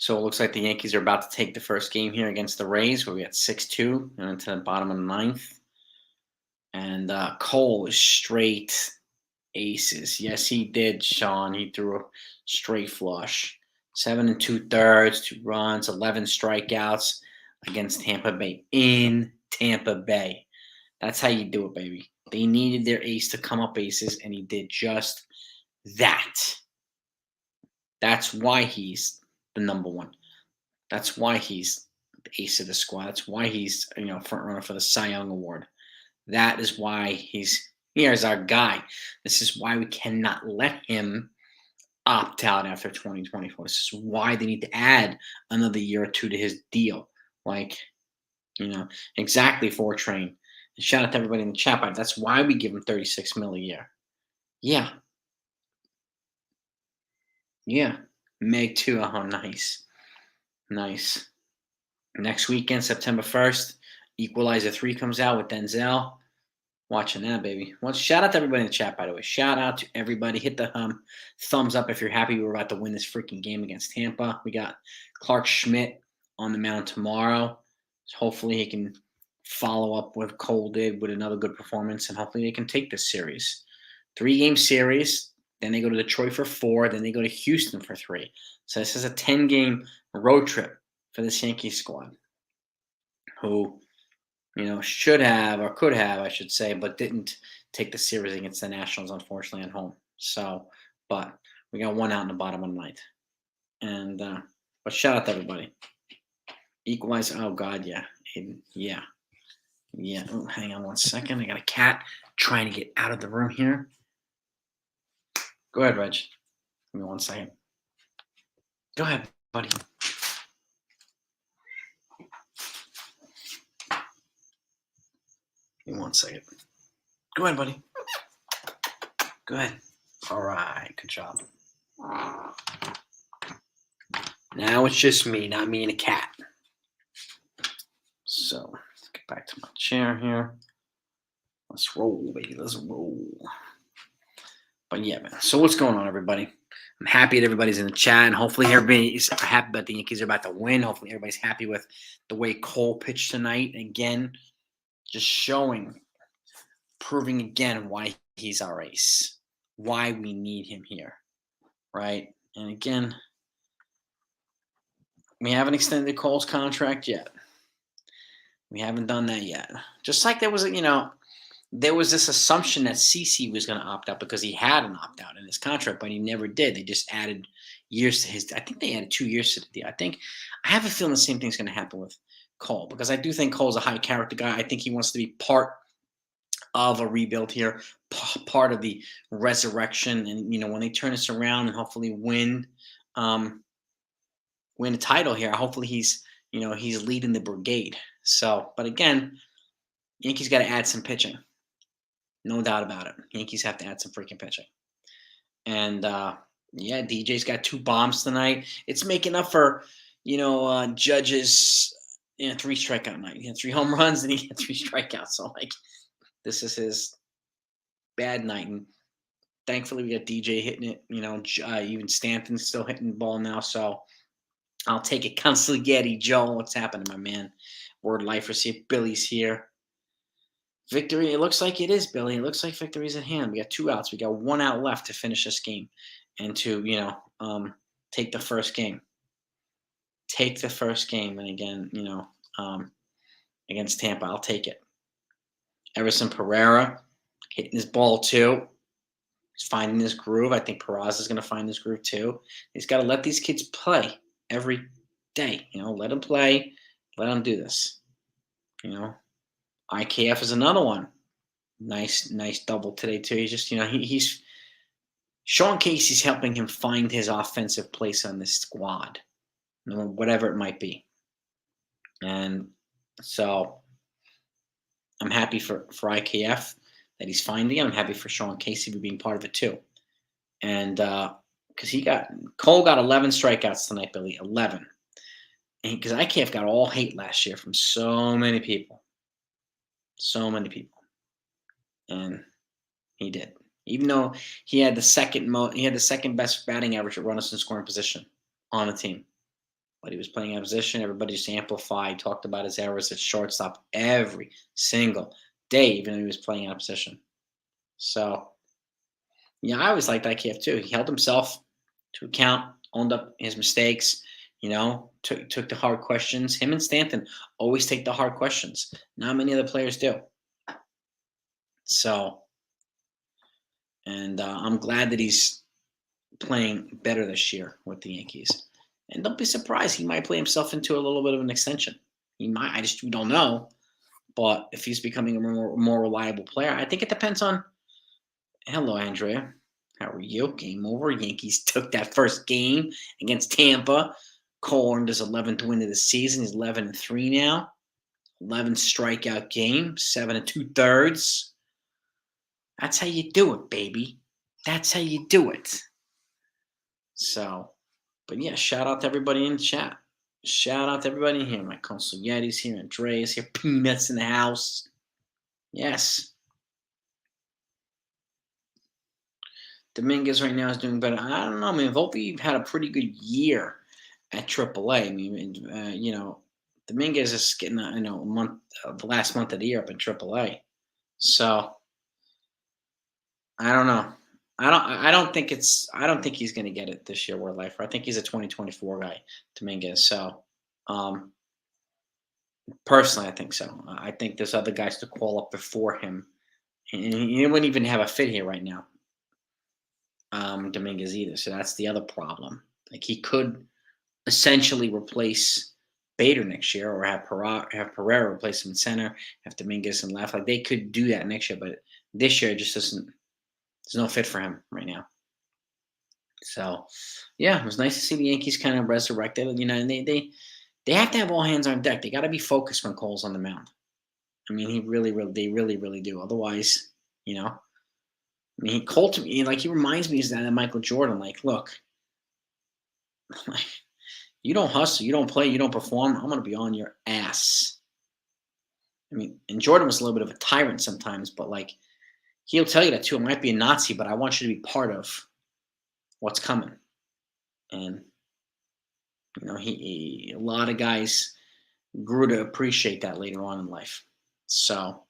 So it looks like the Yankees are about to take the first game here against the Rays, where we got 6-2 and into the bottom of the ninth. And Cole is straight aces. Yes, he did, Sean. He threw a straight flush. 7 2/3, 2 runs, 11 strikeouts against Tampa Bay in Tampa Bay. That's how you do it, baby. They needed their ace to come up aces, and he did just that. That's why he's the number one. That's why he's the ace of the squad. That's why he's front runner for the Cy Young Award. That is why he's here as our guy. This is why we cannot let him opt out after 2024. This is why they need to add another year or two to his deal. Like, exactly for train. And shout out to everybody in the chat box. That's why we give him 36 mil a year. Yeah. Yeah. Meg too. Oh, nice. Nice. Next weekend, September 1st, Equalizer 3 comes out with Denzel. Watching that, baby. Well, shout out to everybody in the chat, by the way. Shout out to everybody. Hit the thumbs up if you're happy we're about to win this freaking game against Tampa. We got Clark Schmidt on the mound tomorrow. So hopefully he can follow up what Cole did with another good performance, and hopefully they can take this series. 3-game series. Then they go to Detroit for 4. Then they go to Houston for 3. So this is a 10-game road trip for this Yankee squad, who should have or could have, I should say, but didn't take the series against the Nationals, unfortunately, at home. So, but we got one out in the bottom of the ninth. And, but shout out to everybody. Equalize. Oh, God, yeah. Yeah. Yeah. Oh, hang on one second. I got a cat trying to get out of the room here. Go ahead, Reg. Give me 1 second. Go ahead, buddy. Give me 1 second. Go ahead, buddy. Go ahead. All right. Good job. Now it's just me, not me and a cat. So let's get back to my chair here. Let's roll, baby. Let's roll. But yeah, man. So what's going on, everybody? I'm happy that everybody's in the chat, and hopefully everybody's happy that the Yankees are about to win. Hopefully everybody's happy with the way Cole pitched tonight. Again, just proving again why he's our ace, why we need him here, right? And again, we haven't extended Cole's contract yet. We haven't done that yet. Just like there was this assumption that CC was going to opt out because he had an opt out in his contract, but he never did. They just added years to his. I think they added 2 years to the deal. I have a feeling the same thing's going to happen with Cole, because I do think Cole's a high character guy. I think he wants to be part of a rebuild here, part of the resurrection, and when they turn this around and hopefully win a title here, hopefully he's leading the brigade. So, but again, Yankees got to add some pitching. No doubt about it. Yankees have to add some freaking pitching. And yeah, DJ's got 2 bombs tonight. It's making up for, Judge's 3 strikeout night. He had 3 home runs and he had 3 strikeouts. So like, this is his bad night. And thankfully we got DJ hitting it. Even Stanton's still hitting the ball now. So I'll take it. Consigliere Joe, what's happening, my man? Word life receipt. Billy's here. Victory, it looks like it is, Billy. It looks like victory's at hand. We got 2 outs. We got 1 out left to finish this game and to, take the first game. Take the first game. And again, against Tampa, I'll take it. Everson Pereira hitting his ball too. He's finding his groove. I think Peraza is going to find his groove too. He's got to let these kids play every day. Let them play. Let them do this. IKF is another one. Nice double today too. He's just, he's Sean Casey's helping him find his offensive place on this squad, whatever it might be. And so I'm happy for IKF that he's finding it. I'm happy for Sean Casey for being part of it too. And because Cole got 11 strikeouts tonight, Billy, 11. And because IKF got all hate last year from so many people. So many people. And he did. Even though he had the second best batting average at runners in scoring position on the team. but he was playing out of position. Everybody just amplified, talked about his errors at shortstop every single day, even though he was playing out of position. So, yeah, I always liked that kid too. He held himself to account, owned up his mistakes, took the hard questions. Him and Stanton always take the hard questions. Not many other players do. So, and I'm glad that he's playing better this year with the Yankees. And don't be surprised, he might play himself into a little bit of an extension. He might. We don't know. But if he's becoming a more reliable player, I think it depends on. Hello, Andrea. How are you? Game over. Yankees took that first game against Tampa. Cole earned his 11th win of the season. He's 11-3 now. 11 strikeout game, 7 2/3. That's how you do it, baby. That's how you do it. So, but yeah, shout out to everybody in the chat. Shout out to everybody in here. My Consul Yeti's here, Andreas here, Peanuts in the house. Yes. Dominguez right now is doing better. I don't know. I mean, Volpe had a pretty good year at AAA. I mean, Dominguez is getting a month, the last month of the year up in AAA. So I don't know. I don't think it's. I don't think he's going to get it this year. World Lifer. I think he's a 2024 guy, Dominguez. So, um, personally, I think so. I think there's other guys to call up before him, and he wouldn't even have a fit here right now. Dominguez either. So that's the other problem. Like he could essentially replace Bader next year, or have Pereira replace him in center, have Dominguez in left. Like they could do that next year, but this year it just doesn't. There's no fit for him right now. So, yeah, it was nice to see the Yankees kind of resurrected. And they have to have all hands on deck. They got to be focused when Cole's on the mound. I mean, they really do. Otherwise, I mean, Cole to me, like he reminds me of that Michael Jordan. Like, look, you don't hustle, you don't play, you don't perform. I'm gonna be on your ass. I mean, and Jordan was a little bit of a tyrant sometimes, but like he'll tell you that too. It might be a Nazi, but I want you to be part of what's coming. And a lot of guys grew to appreciate that later on in life. So,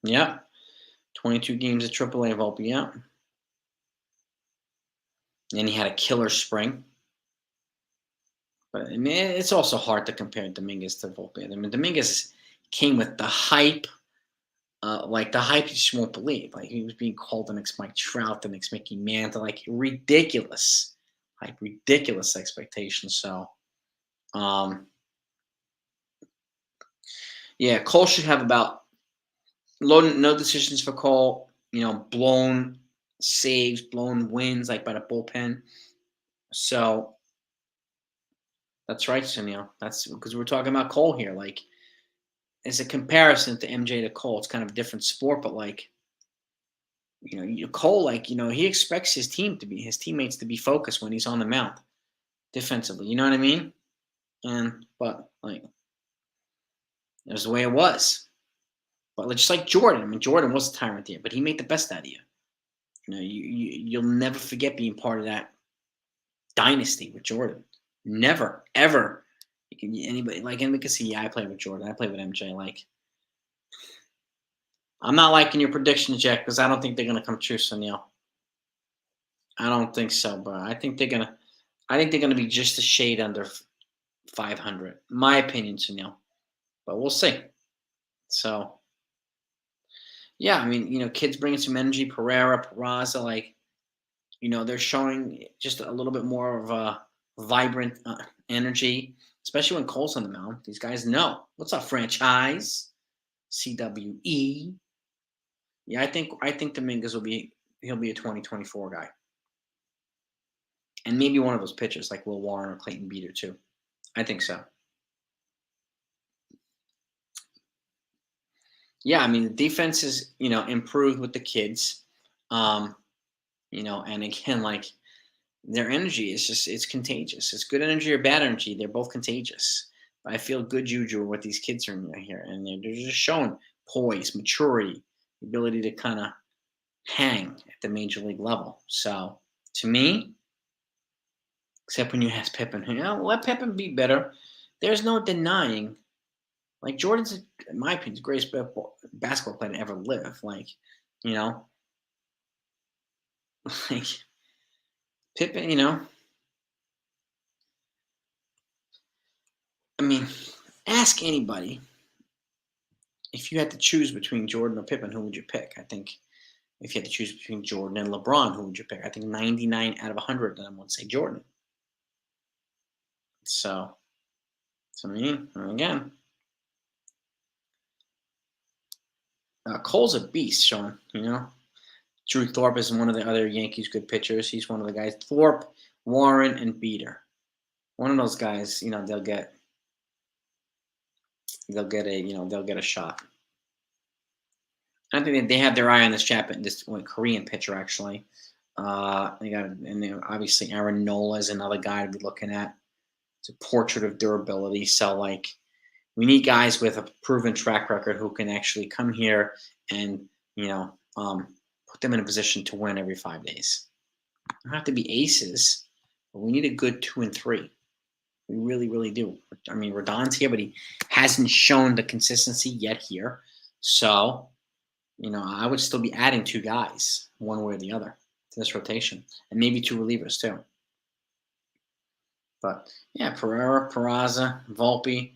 yeah, 22 games at AAA Volpe, yeah. And he had a killer spring. But I mean, it's also hard to compare Dominguez to Volpe. I mean, Dominguez came with the hype, like the hype you just won't believe. Like he was being called the next Mike Trout, the next Mickey Mantle, like ridiculous, like ridiculous expectations. So, yeah, Cole should have about no decisions for Cole. Blown saves, blown wins, like by the bullpen. So that's right, Sunil. That's because we're talking about Cole here. Like, as a comparison to MJ to Cole, it's kind of a different sport, but like, Cole, like, he expects his teammates to be focused when he's on the mound defensively. You know what I mean? But like, it was the way it was. But just like Jordan, I mean, Jordan was a tyrant there, but he made the best out of you. You'll never forget being part of that dynasty with Jordan. Never, ever. Anybody can see. Yeah, I played with Jordan. I played with MJ. Like, I'm not liking your predictions yet because I don't think they're gonna come true, Sunil. I don't think so, but I think they're gonna. I think they're gonna be just a shade under 500. My opinion, Sunil. But we'll see. So, yeah, I mean, kids bringing some energy. Pereira, Peraza, like, they're showing just a little bit more of a vibrant energy, especially when Cole's on the mound. These guys know what's up, franchise, CWE. Yeah, I think Dominguez he'll be a 2024 guy, and maybe one of those pitchers like Will Warren or Clayton Beater too. I think so. Yeah, I mean the defense is improved with the kids, and again like their energy is it's contagious. It's good energy or bad energy. They're both contagious. But I feel good juju with these kids are in here, and they're just showing poise, maturity, the ability to kind of hang at the major league level. So to me, Except when you ask Pippen, let Pippen be better. There's no denying. Like Jordan's, in my opinion, the greatest basketball player to ever live. Like, you know, like Pippen. I mean, ask anybody if you had to choose between Jordan or Pippen, who would you pick? I think if you had to choose between Jordan and LeBron, who would you pick? I think 99 out of 100 of them would say Jordan. So, to me, again, Cole's a beast, Sean. Drew Thorpe is one of the other Yankees good pitchers. He's one of the guys. Thorpe, Warren, and Beater. One of those guys, they'll get a shot. I think that they have their eye on this Japan, this Korean pitcher actually. They got, and then obviously Aaron Nola is another guy to be looking at. It's a portrait of durability. So like, we need guys with a proven track record who can actually come here and put them in a position to win every 5 days. Don't have to be aces, but we need a good 2 and 3. We really, really do. I mean, Rodon's here, but he hasn't shown the consistency yet here. So, I would still be adding 2 guys, one way or the other, to this rotation, and maybe 2 relievers too. But yeah, Pereira, Peraza, Volpe,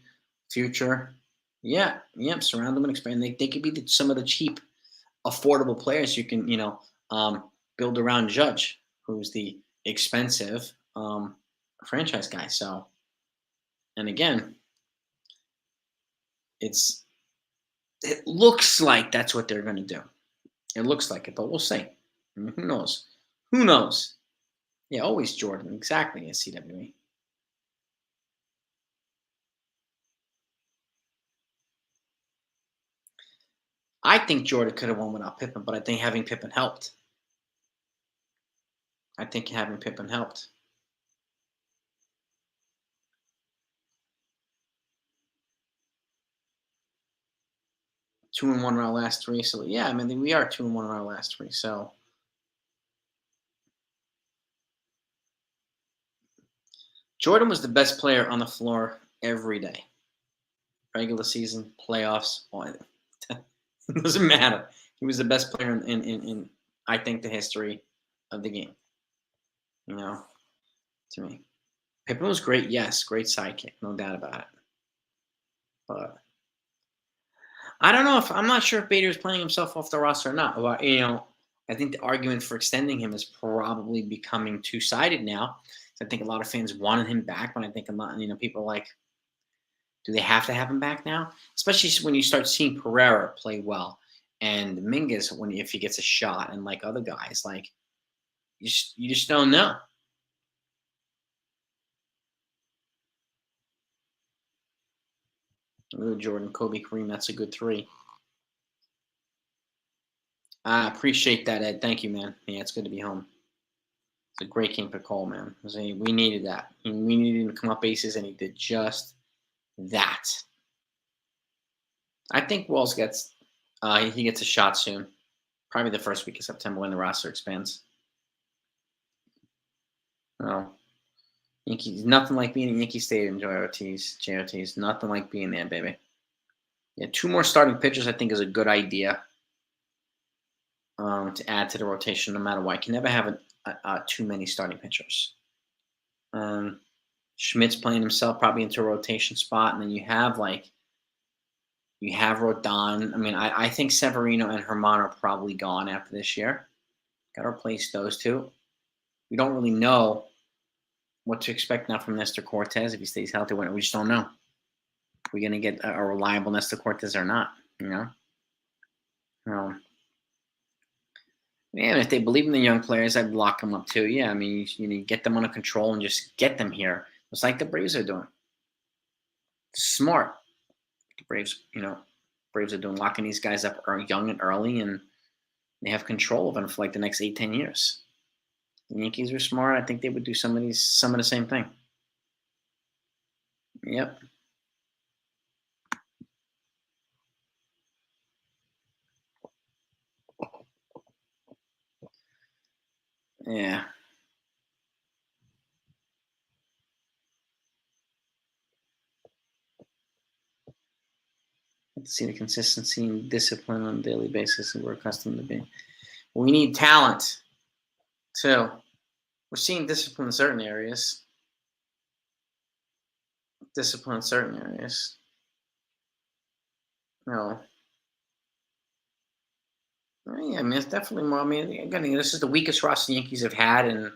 Future. Yeah, yep. Surround them and expand. They could be some of the cheap, affordable players you can, build around Judge, who's the expensive franchise guy. So, and again, it looks like that's what they're going to do. It looks like it, but we'll see. Who knows? Who knows? Yeah, always Jordan. Exactly, as CWE. I think Jordan could have won without Pippen, but I think having Pippen helped. I think having Pippen helped. 2-1 in our last 3. So yeah, I mean we are 2-1 in our last 3. So Jordan was the best player on the floor every day. Regular season, playoffs, it doesn't matter. He was the best player in I think the history of the game. You know, to me, Pippen was great. Yes, great sidekick, no doubt about it. But I don't know if I'm not sure if Bader is playing himself off the roster or not. Well, I think the argument for extending him is probably becoming two-sided now. I think a lot of fans wanted him back, but I think a lot, people are like, do they have to have him back now? Especially when you start seeing Pereira play well and Mingus if he gets a shot, and like other guys, like you just don't know. Ooh, Jordan, Kobe, Kareem, that's a good 3. I appreciate that, Ed. Thank you, man. Yeah, it's good to be home. It's a great game for Cole, man. We needed that. We needed him to come up bases, and he did just that. I think Walls he gets a shot soon. Probably the first week of September when the roster expands. Oh, Yankees, nothing like being in Yankee Stadium, JRTs. Nothing like being there, baby. Yeah, 2 more starting pitchers I think is a good idea to add to the rotation no matter what. You can never have too many starting pitchers. Schmidt's playing himself probably into a rotation spot, and then you have Rodon. I mean, I think Severino and Herman are probably gone after this year. Got to replace those 2. We don't really know what to expect now from Nestor Cortez if he stays healthy. We just don't know. We're going to get a reliable Nestor Cortez or not, you know? Yeah, if they believe in the young players, I'd lock them up too. Yeah, I mean, you get them under control and just get them here. It's like the Braves are doing. Smart. The Braves are doing, locking these guys up young and early, and they have control of them for like the next 8-10 years. The Yankees are smart. I think they would do some of the same thing. Yep. Yeah. Like to see the consistency and discipline on a daily basis that we're accustomed to being. We need talent too. We're seeing discipline in certain areas. Discipline in certain areas. You know, yeah, I mean, it's definitely more. I mean, again, this is the weakest roster the Yankees have had in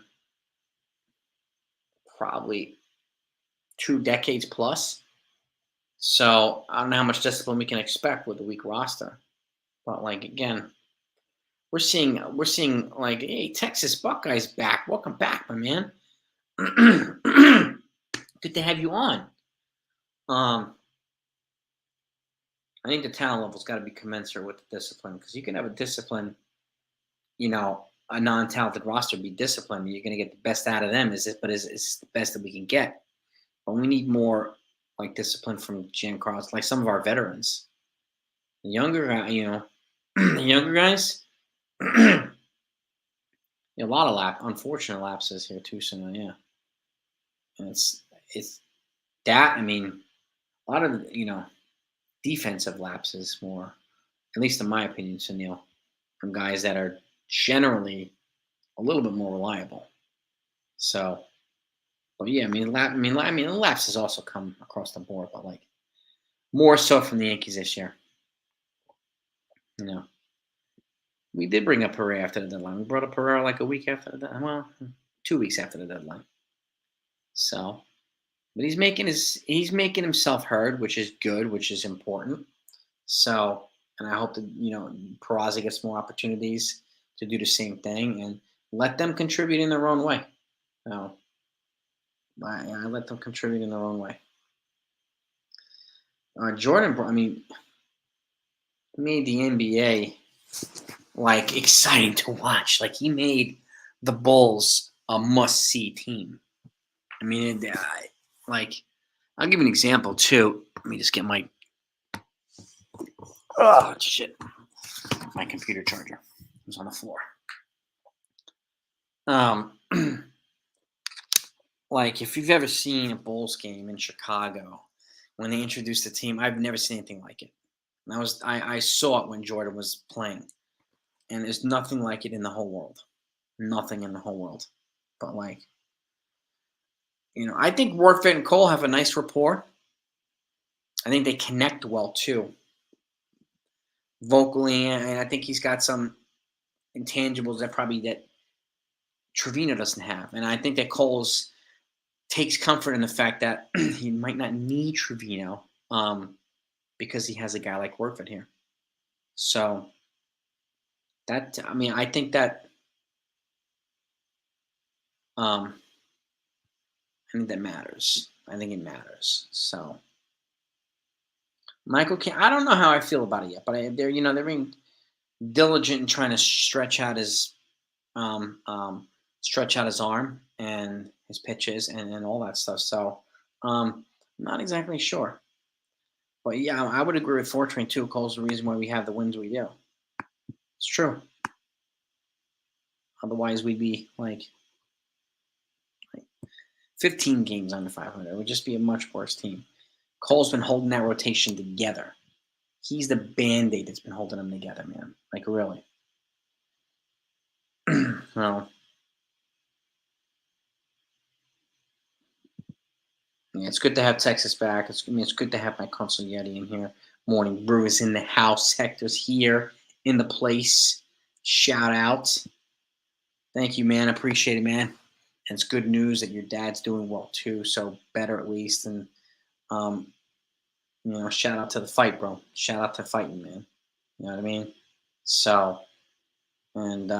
probably 2 decades plus. So I don't know how much discipline we can expect with a weak roster. But like again, we're seeing like, hey, Texas Buckeyes back. Welcome back, my man. Good to have you on. Um, I think the talent level's got to be commensurate with the discipline because you can have a discipline, a non-talented roster be disciplined. You're going to get the best out of them. Is it? But is the best that we can get. But we need more like discipline from Jan Cross, like some of our veterans, the younger guy. The younger guys. A lot of unfortunate lapses here too. So yeah, and it's that. I mean, a lot of defensive lapses more, at least in my opinion, Sunil, from guys that are generally a little bit more reliable. So, but yeah, the lapses also come across the board, but like more so from the Yankees this year. You know, we did bring up Pereira after the deadline. We brought up Pereira like a week after the deadline. Well, 2 weeks after the deadline. So, but he's making himself heard, which is good, which is important. So, and I hope that Peraza gets more opportunities to do the same thing and let them contribute in their own way. No, I let them contribute in their own way. Jordan, I mean, made the NBA like exciting to watch. Like he made the Bulls a must-see team. I mean, like I'll give you an example too. Let me just get my shit. My computer charger was on the floor. Like if you've ever seen a Bulls game in Chicago when they introduced the team, I've never seen anything like it. And I saw it when Jordan was playing, and there's nothing like it in the whole world. Nothing in the whole world. But like, I think Workfit and Cole have a nice rapport. I think they connect well too, vocally, and I think he's got some intangibles that Trevino doesn't have, and I think that Cole's takes comfort in the fact that he might not need Trevino because he has a guy like Workfit here. So I think that um, I think that matters. I think it matters. So Michael, I don't know how I feel about it yet, but they're being diligent in trying to um, um, stretch out his arm and his pitches and all that stuff. So I'm not exactly sure, but yeah, I would agree with Fortran too. Cole's the reason why we have the wins we do. It's true. Otherwise, we'd be like 15 games under 500. It would just be a much worse team. Cole's been holding that rotation together. He's the band-aid that's been holding them together, man. Like really. Well, yeah, it's good to have Texas back. It's good to have my Yeti in here. Morning Brew is in the house. Hector's here in the place. Shout out. Thank you, man. Appreciate it, man. And it's good news that your dad's doing well too. So better at least. And um, shout out to the fight, bro. Shout out to fighting, man. You know what I mean? So, and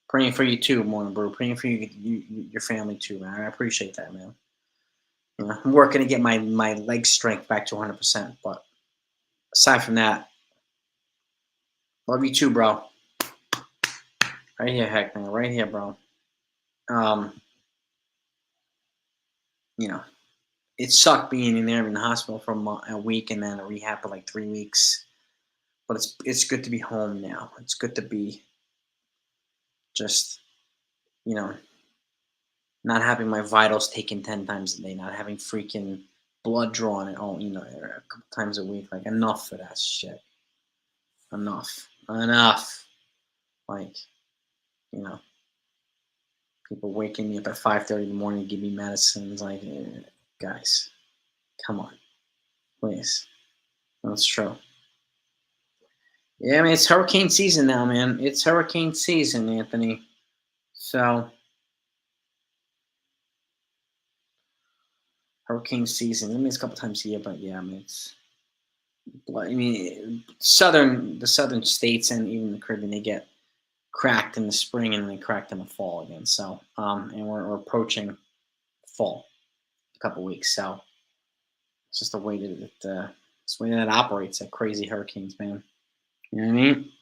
praying for you too, Morning Brew. Praying for your family too, man. I appreciate that, man. I'm working to get my leg strength back to 100%. But aside from that, love you too, bro. Right here, heck, man. Right here, bro. Um, it sucked being in there in the hospital for a week and then a rehab for like 3 weeks. But it's good to be home now. It's good to be just, not having my vitals taken 10 times a day, not having freaking blood drawn at all, a couple times a week. Like enough for that shit. Enough. Like, you know, people waking me up at 5:30 in the morning to give me medicines. Like, guys, come on, please. That's true. Yeah, I mean it's hurricane season now, man. It's hurricane season, Anthony. So hurricane season. I mean it's a couple times a year, but yeah, I mean the southern states and even the Caribbean, they get cracked in the spring and then cracked in the fall again. So, and we're approaching fall a couple weeks. So it's just the way that it's the way that it operates. That crazy hurricanes, man. You know what I mean?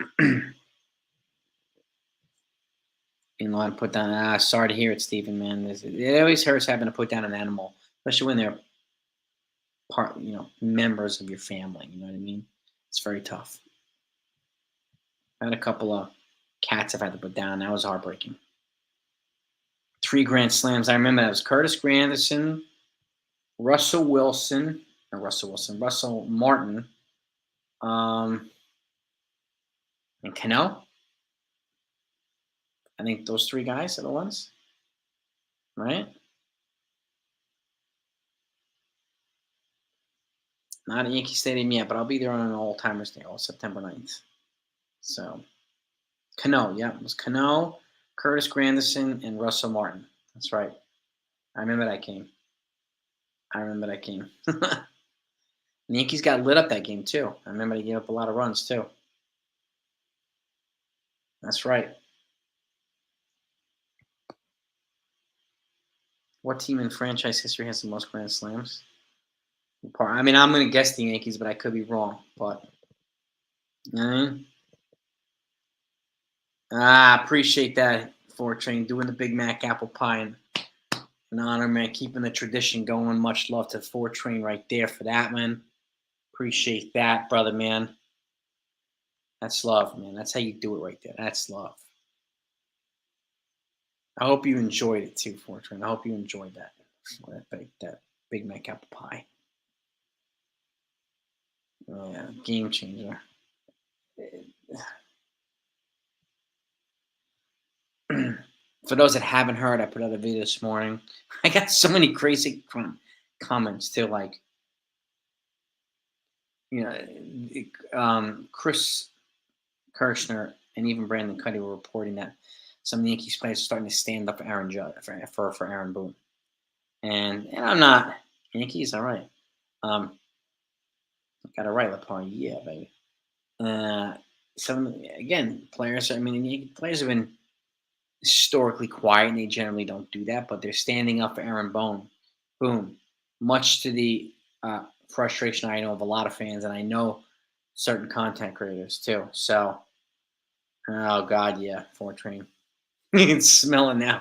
You know how to put down. Sorry to hear it, Stephen. Man, it always hurts having to put down an animal, especially when they're members of your family. You know what I mean? It's very tough. I had a couple of cats I've had to put down. That was heartbreaking. Three grand slams. I remember that was Curtis Granderson, Russell Wilson, Russell Martin, um, and Cano. I think those three guys are the ones, right? Not at Yankee Stadium yet, but I'll be there on an All Timers Day, on September 9th. So, Cano, yeah, it was Cano, Curtis Granderson, and Russell Martin. That's right. I remember that game. The Yankees got lit up that game, too. I remember they gave up a lot of runs, too. That's right. What team in franchise history has the most Grand Slams? I mean, I'm going to guess the Yankees, but I could be wrong. But, I appreciate that, Fortrain, doing the Big Mac apple pie and an honor, man. Keeping the tradition going. Much love to Fortrain right there for that, man. Appreciate that, brother, man. That's love, man. That's how you do it right there. That's love. I hope you enjoyed it too, Fortrain. I hope you enjoyed that Big Mac apple pie. Oh, yeah, game changer. For those that haven't heard, I put out a video this morning. I got so many crazy comments too, like Chris Kirschner and even Brandon Cuddy were reporting that some of the Yankees players are starting to stand up for Aaron Judge for Aaron Boone, and I'm not Yankees, all right. Got it right, LeParn. Yeah, baby. Uh, some again players. I mean, players have been historically quiet, and they generally don't do that. But they're standing up for Aaron Boone, much to the frustration I know of a lot of fans, and I know certain content creators too. So, oh god, yeah, Fortrain, you can smell it now.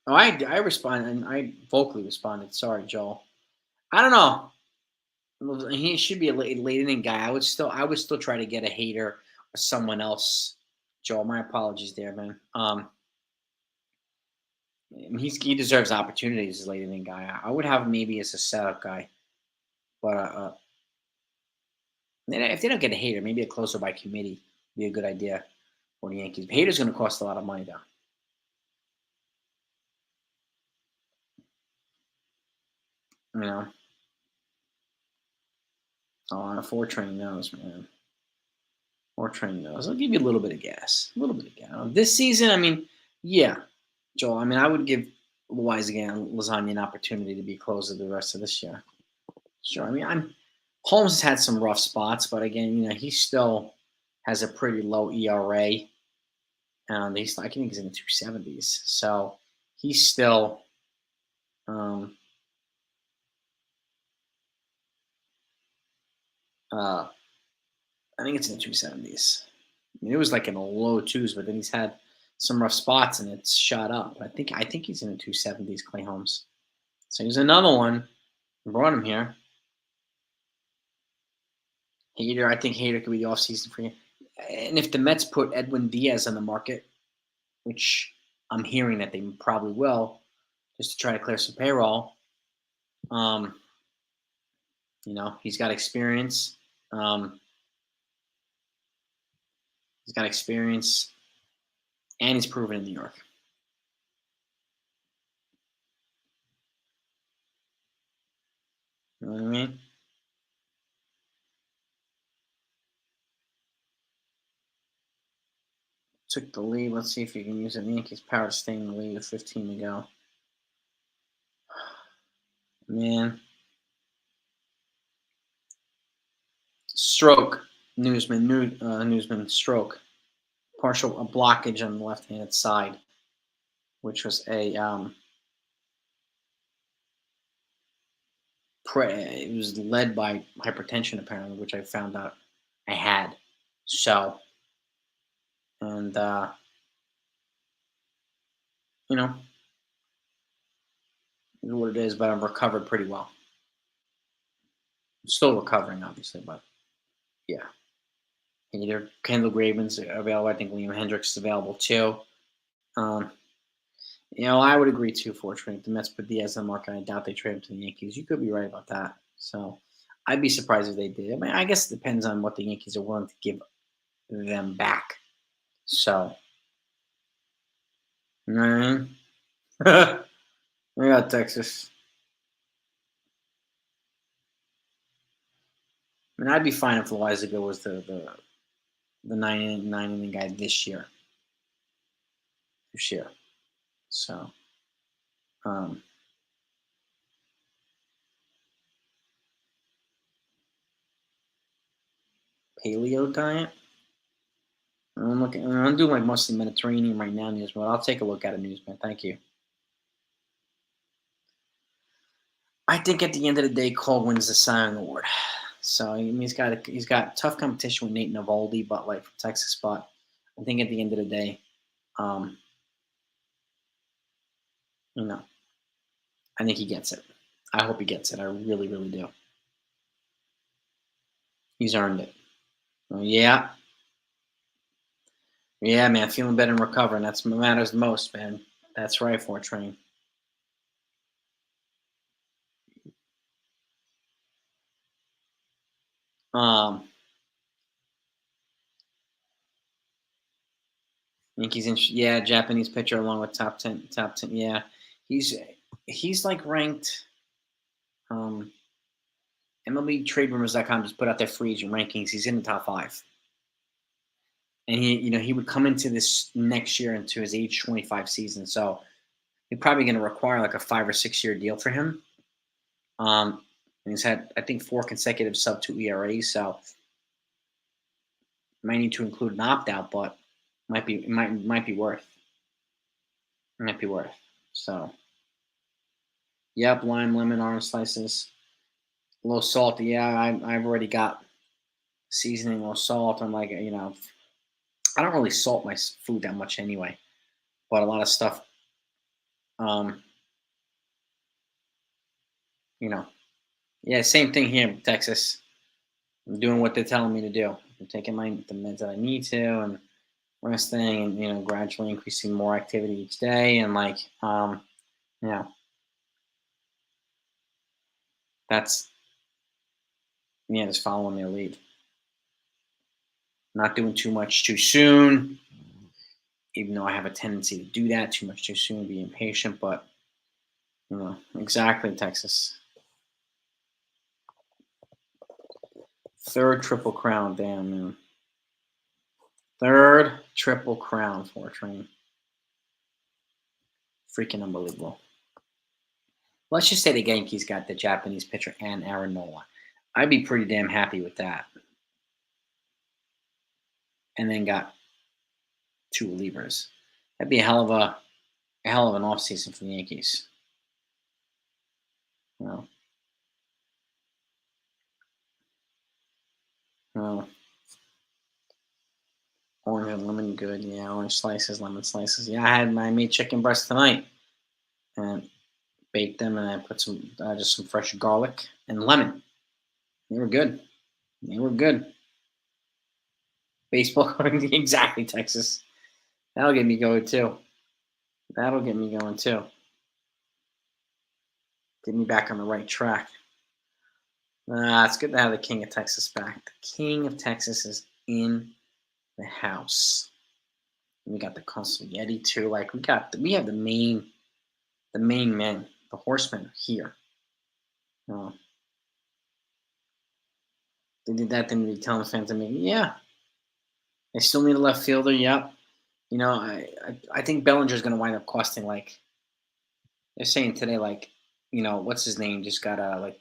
I responded, and I vocally responded. Sorry, Joel. I don't know. He should be a late inning guy. I would still try to get a hater or someone else. Joel, my apologies there, man. He deserves opportunities as a late inning guy. I would have him maybe as a setup guy, but if they don't get a hater, maybe a closer by committee would be a good idea for the Yankees. Hater's going to cost a lot of money, though. You know, Fortrain knows, man. Fortrain knows. I'll give you a little bit of gas. A little bit of gas. This season, I mean, yeah, Joel. I mean, I would give Wise again Lasagna an opportunity to be closer the rest of this year. Sure. I mean, Holmes has had some rough spots, but again, he still has a pretty low ERA. I think he's in the 270s. So he's still, um, uh, I think it's in the 270s. I mean, it was like in the low twos, but then he's had some rough spots and it's shot up. But I think he's in the 270s, Clay Holmes. So here's another one. Brought him here. I think Hader could be the offseason for you. And if the Mets put Edwin Diaz on the market, which I'm hearing that they probably will, just to try to clear some payroll. Um, he's got experience. Um, he's got experience, and he's proven in New York. You know what I mean? Took the lead. Let's see if you can use it. The Yankees power to stay in the lead with 15 to go. Man, stroke. Newsman stroke. Partial a blockage on the left-handed side, which was it was led by hypertension apparently, which I found out I had. So, and you know, is what it is. But I've recovered pretty well. Still recovering, obviously, but yeah. Either Kendall Graven's available. I think Liam Hendricks is available too. Um, I would agree too. Fortunately, if the Mets put Diaz on the market, I doubt they trade him to the Yankees. You could be right about that. So, I'd be surprised if they did. I mean, I guess it depends on what the Yankees are willing to give them back. So, you know what I mean? We got Texas. I mean, I'd be fine if Loizaga was the nine inning guy this year. This year. So, um, paleo diet. I'm looking. I'm doing like mostly Mediterranean right now, Newsman. I'll take a look at it, Newsman. Thank you. I think at the end of the day, Cole wins the Cy Young Award. So I mean, he's got tough competition with Nate Navaldi, but like from Texas. But I think at the end of the day, um, you know, I think he gets it. I hope he gets it. I really, really do. He's earned it. Yeah, yeah, man. Feeling better and recovering. That's what matters the most, man. That's right, for train. Um, Yankees, yeah, Japanese pitcher along with top ten. Yeah, he's he's like ranked. Um, MLB just put out their free agent rankings. He's in the top five, and he would come into this next year into his age 25 season. So they're probably going to require like a 5 or 6 year deal for him. And he's had I think 4 consecutive sub 2 ERAs, so might need to include an opt out, but might be worth. Might be worth. So yep, lime, lemon, orange slices, a little salty. Yeah, I've already got seasoning, a little salt. I'm like I don't really salt my food that much anyway, but a lot of stuff. Um, you know, yeah, same thing here in Texas. I'm doing what they're telling me to do. I'm taking the meds that I need to, and resting, and gradually increasing more activity each day, and you know, that's just following their lead. Not doing too much too soon, even though I have a tendency to do that too much too soon, be impatient. But exactly, Texas. Third triple crown, damn man. Third triple crown for a train. Freaking unbelievable. Let's just say the Yankees got the Japanese pitcher and Aaron Nola. I'd be pretty damn happy with that. And then got two relievers. That'd be a hell of an offseason for the Yankees. You know, well, orange and lemon, good. Yeah, orange slices, lemon slices. Yeah, I made chicken breast tonight and baked them, and I put just some fresh garlic and lemon. They were good. They were good. Baseball, exactly, Texas. That'll get me going too. That'll get me going too. Get me back on the right track. It's good to have the King of Texas back. The King of Texas is in the house. We got the Consul Yeti too. Like we have the main men, the horsemen here. Uh, they did that thing to be telling fans to me, yeah, they still need a left fielder. Yep. I think Bellinger's going to wind up costing like they're saying today, like what's his name just got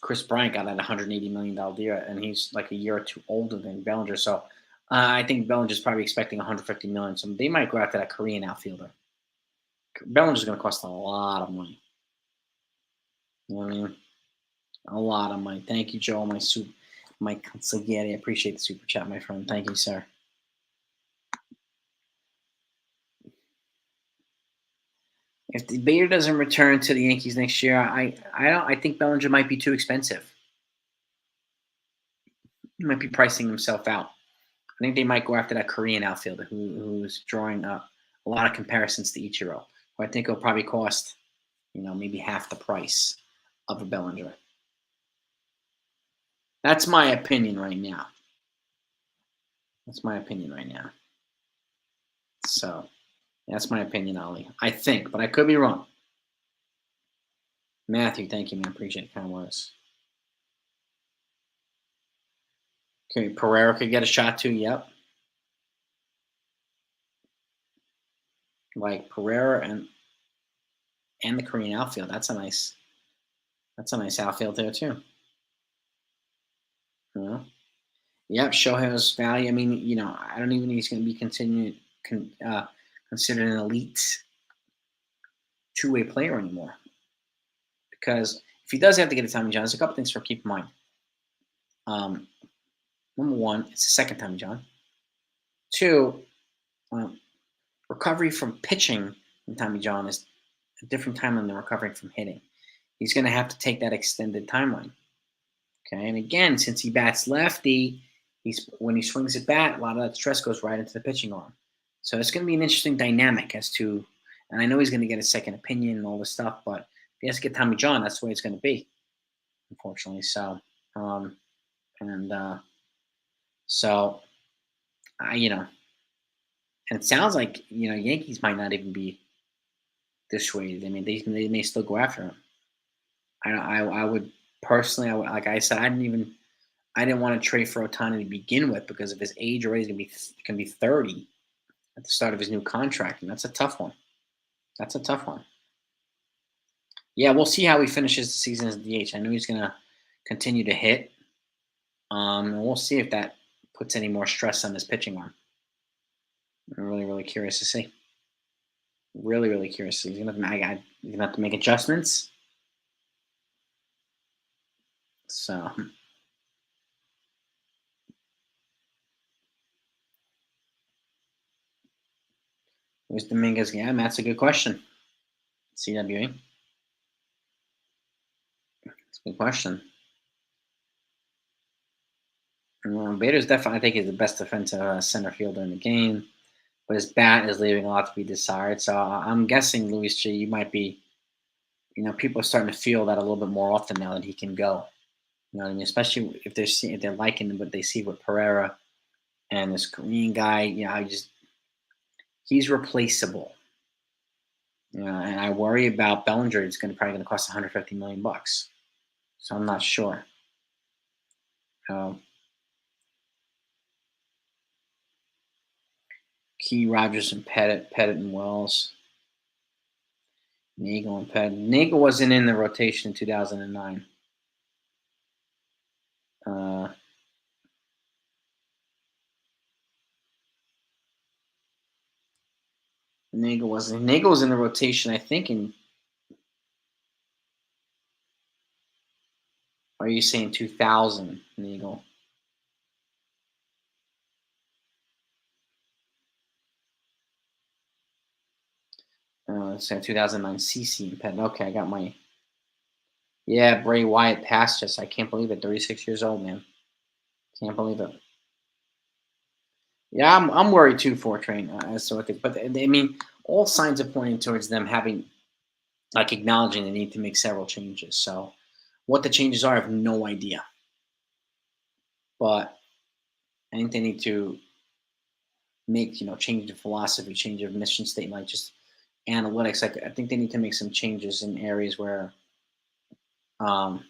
Chris Bryant got that $180 million deal, and he's like a year or two older than Bellinger. So I think Bellinger's probably expecting 150 million. So they might go after that Korean outfielder. Bellinger's going to cost a lot of money. You know what I mean? A lot of money. Thank you, Joe. My consigliere. I appreciate the super chat, my friend. Thank you, sir. If the Bader doesn't return to the Yankees next year, I think Bellinger might be too expensive. He might be pricing himself out. I think they might go after that Korean outfielder who's drawing up a lot of comparisons to Ichiro, who I think will probably cost, maybe half the price of a Bellinger. That's my opinion right now. That's my opinion right now. So that's my opinion, Ali. I think, but I could be wrong. Matthew, thank you, man. Appreciate it. Kind words. Okay, Pereira could get a shot too. Yep. Like Pereira and the Korean outfield. That's a nice outfield there too. Yeah. Yep, Shohei's value. I mean, I don't even think he's going to be considered an elite two-way player anymore. Because if he does have to get a Tommy John, there's a couple things for keep in mind. Number one, it's the second Tommy John. Two, recovery from pitching in Tommy John is a different timeline than recovering from hitting. He's going to have to take that extended timeline. Okay, and again, since he bats lefty, when he swings at bat, a lot of that stress goes right into the pitching arm. So it's going to be an interesting dynamic as to, and I know he's going to get a second opinion and all this stuff, but if he has to get Tommy John, that's the way it's going to be, unfortunately. So, and so, and it sounds like Yankees might not even be dissuaded. I mean, they may still go after him. I would personally, like I said, I didn't want to trade for Otani to begin with because of his age already can be 30 at the start of his new contract, and that's a tough one. That's a tough one. Yeah, we'll see how he finishes the season as DH. I know he's gonna continue to hit, and we'll see if that puts any more stress on his pitching arm. I'm really, really curious to see. Really, really curious to see. He's gonna have to make adjustments. So. Who's Dominguez? Yeah, that's a good question. CWA. That's a good question. Bader's definitely, I think, is the best defensive center fielder in the game, but his bat is leaving a lot to be desired. So I'm guessing, Luis G, you might be, people are starting to feel that a little bit more often now that he can go. You know what I mean? Especially if they're liking what they see with Pereira and this Korean guy. He's replaceable. And I worry about Bellinger. It's probably going to cost 150 million bucks. So I'm not sure. Key, Rogers, and Pettit and Wells. Nagel and Pettit. Nagel wasn't in the rotation in 2009. Nagel wasn't. Nagel was in the rotation, I think. Are you saying 2000? Nagel. Let's say 2009. CC and Pettit. Okay, I got my. Yeah, Bray Wyatt passed us. I can't believe it. 36 years old, man. Can't believe it. Yeah, I'm worried too for Train as to what they, but I mean, all signs are pointing towards them having like acknowledging they need to make several changes. So, what the changes are, I have no idea. But I think they need to make change of philosophy, change of mission statement, like just analytics. Like I think they need to make some changes in areas um,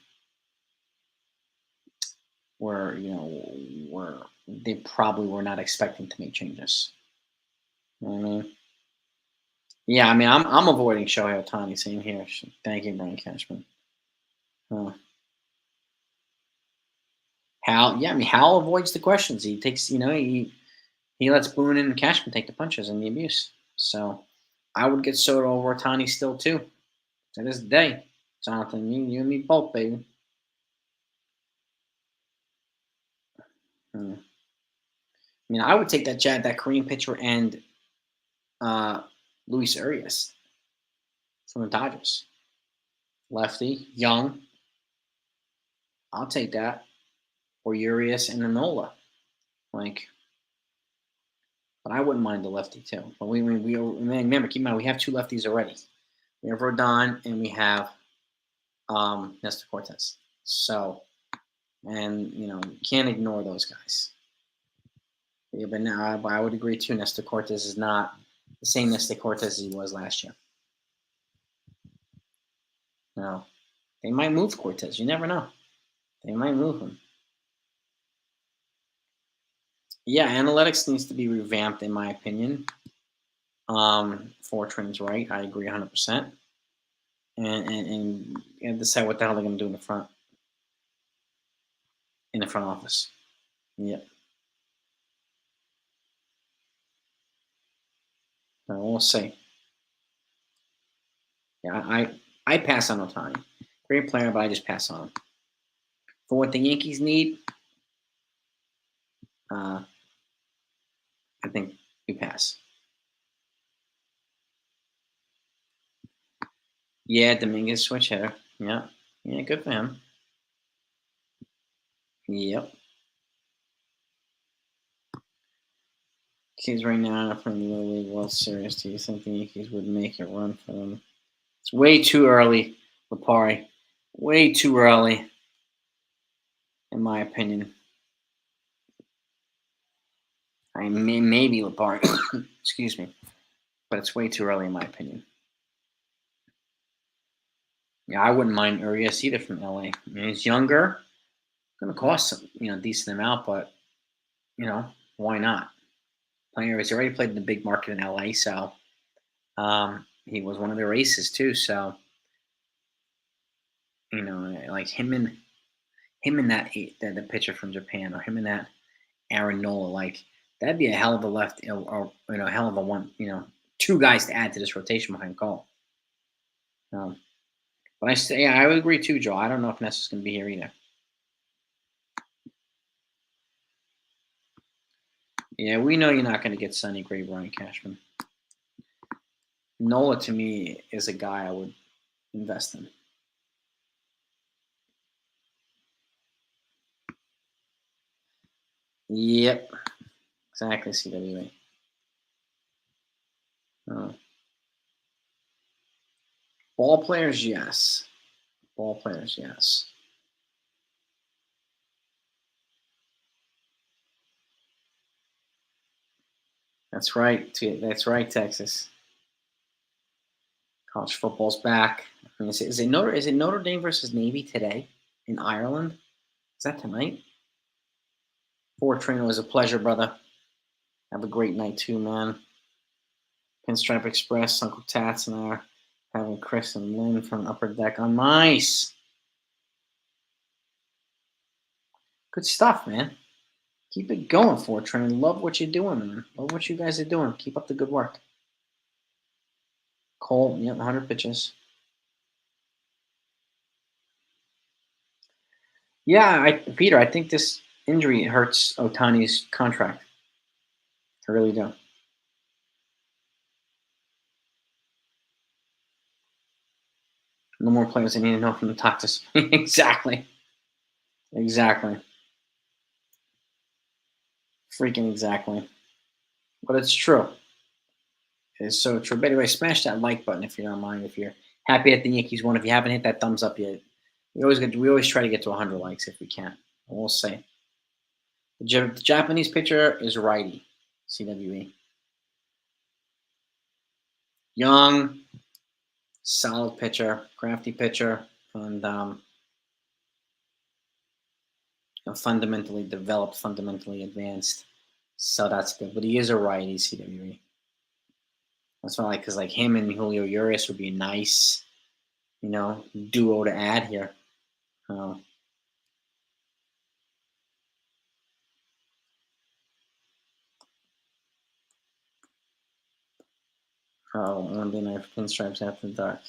where they probably were not expecting to make changes. You know what I mean? Yeah, I mean, I'm avoiding Shohei Ohtani. Same here. Thank you, Brian Cashman. Uh, Hal, yeah, I mean, Hal avoids the questions. He takes, he lets Boone and Cashman take the punches and the abuse. So I would get Soto over Ohtani still too. To this day, Jonathan, you and me both, baby. I mean, I would take that Korean pitcher and uh, Luis Urias from the Dodgers. Lefty, young. I'll take that. Or Urias and Nola. Like, but I wouldn't mind the lefty too. But we remember, keep in mind, we have two lefties already. We have Rodon and we have Nestor Cortez. So, and you can't ignore those guys. Yeah, but now I would agree too. Nestor Cortez is not the same Nestor Cortez as he was last year. No, they might move Cortez. You never know. They might move him. Yeah, analytics needs to be revamped, in my opinion. Fortran's right. I agree 100%. And decide what the hell they're going to do in the front office. Yep. We'll see. Yeah, I pass on Otani. Great player, but I just pass on him. For what the Yankees need, uh, I think we pass. Yeah, Dominguez switch hitter. Yeah, yeah, good for him. Yep. Yankees right now are playing the Little League World Series. Do you think the Yankees would make a run for them? It's way too early, Lapari. Way too early, in my opinion. I mean, maybe Lapari. Excuse me, but it's way too early, in my opinion. Yeah, I wouldn't mind Urias either from LA. I mean, he's younger, going to cost some, a decent amount, but why not? Player, he's already played in the big market in LA, so he was one of their aces too. So like him and that the pitcher from Japan, or him and that Aaron Nola, like that'd be a hell of a left, or hell of a one, two guys to add to this rotation behind Cole. Um, but I say, yeah, I would agree too, Joe. I don't know if Ness is going to be here either. Yeah, we know you're not going to get Sonny Gray, Brian Cashman. Nola to me is a guy I would invest in. Yep, exactly. CWA. Uh, Ball players, yes. Ball players, yes. That's right. That's right, Texas. College football's back. I mean, is it Notre Dame versus Navy today in Ireland? Is that tonight? Fort Trino, was a pleasure, brother. Have a great night too, man. Pinstripe Express, Uncle Tats, and I are having Chris and Lynn from Upper Deck on mice. Good stuff, man. Keep it going, Fortran. Love what you're doing, man. Love what you guys are doing. Keep up the good work. Cole, yep, 100 pitches. Yeah, Peter, I think this injury hurts Otani's contract. I really do. No more players I need to know from the Toxis. Exactly. Exactly. Freaking exactly. But it's true. It's so true. But anyway, smash that like button if you don't mind. If you're happy that the Yankees won, if you haven't hit that thumbs up yet, we always try to get to 100 likes if we can. We'll say the Japanese pitcher is righty. CWE, young, solid pitcher, crafty pitcher, and fundamentally developed, fundamentally advanced. So that's good. But he is a righty, CWE. That's not like because like him and Julio Urias would be a nice, duo to add here. Uh, Monday night pinstripes after dark.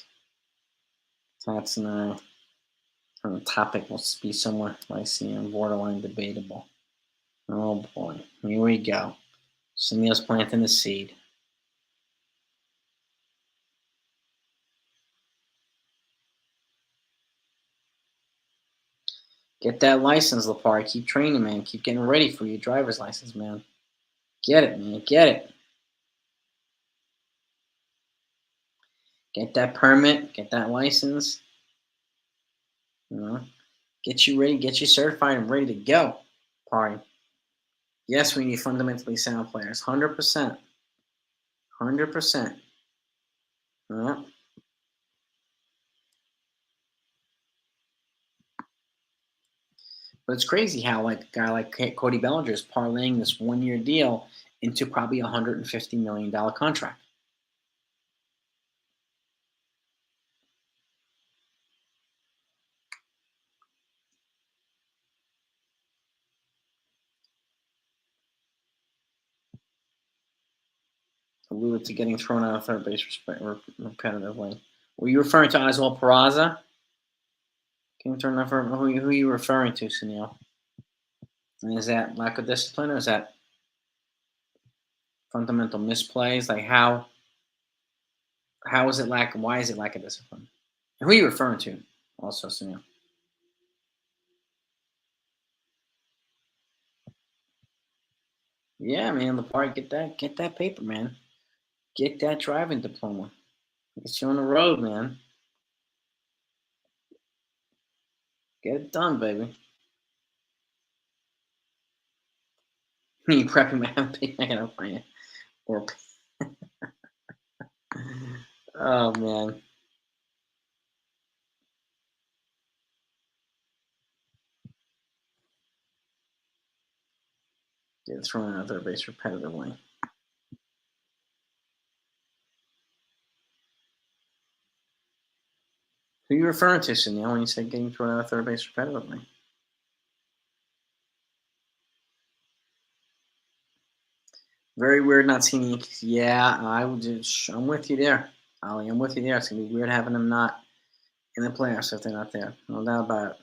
Tats and I on the topic will be somewhere Lyceum, borderline debatable. Oh boy, here we go. Sunil's planting the seed. Get that license, Lapari. Keep training, man. Keep getting ready for your driver's license, man. Get it, man. Get it. Get that permit. Get that license. You know, get you ready. Get you certified and ready to go. Party. Yes, we need fundamentally sound players. 100%. 100%. Yeah. But it's crazy how like a guy like Cody Bellinger is parlaying this 1 year deal into probably $150 million contract. Alluded to getting thrown out of third base repetitively. Were you referring to Oswald Peraza? Getting thrown out for who are you referring to, Sunil? And is that lack of discipline or is that fundamental misplays? Like how is it lack? Why is it lack of discipline? And who are you referring to? Also, Sunil. Yeah, man, Lepar, get that paper, man. Get that driving diploma. Get you on the road, man. Get it done, baby. You prepping man, I gotta find it. Or oh man, get thrown out of third base repetitively. Who are you referring to, Sunil, when you said getting thrown out of third base repetitively? Very weird not seeing the Yankees. Yeah, I'm with you there, Ollie. I'm with you there. It's gonna be weird having them not in the playoffs if they're not there. No doubt about it.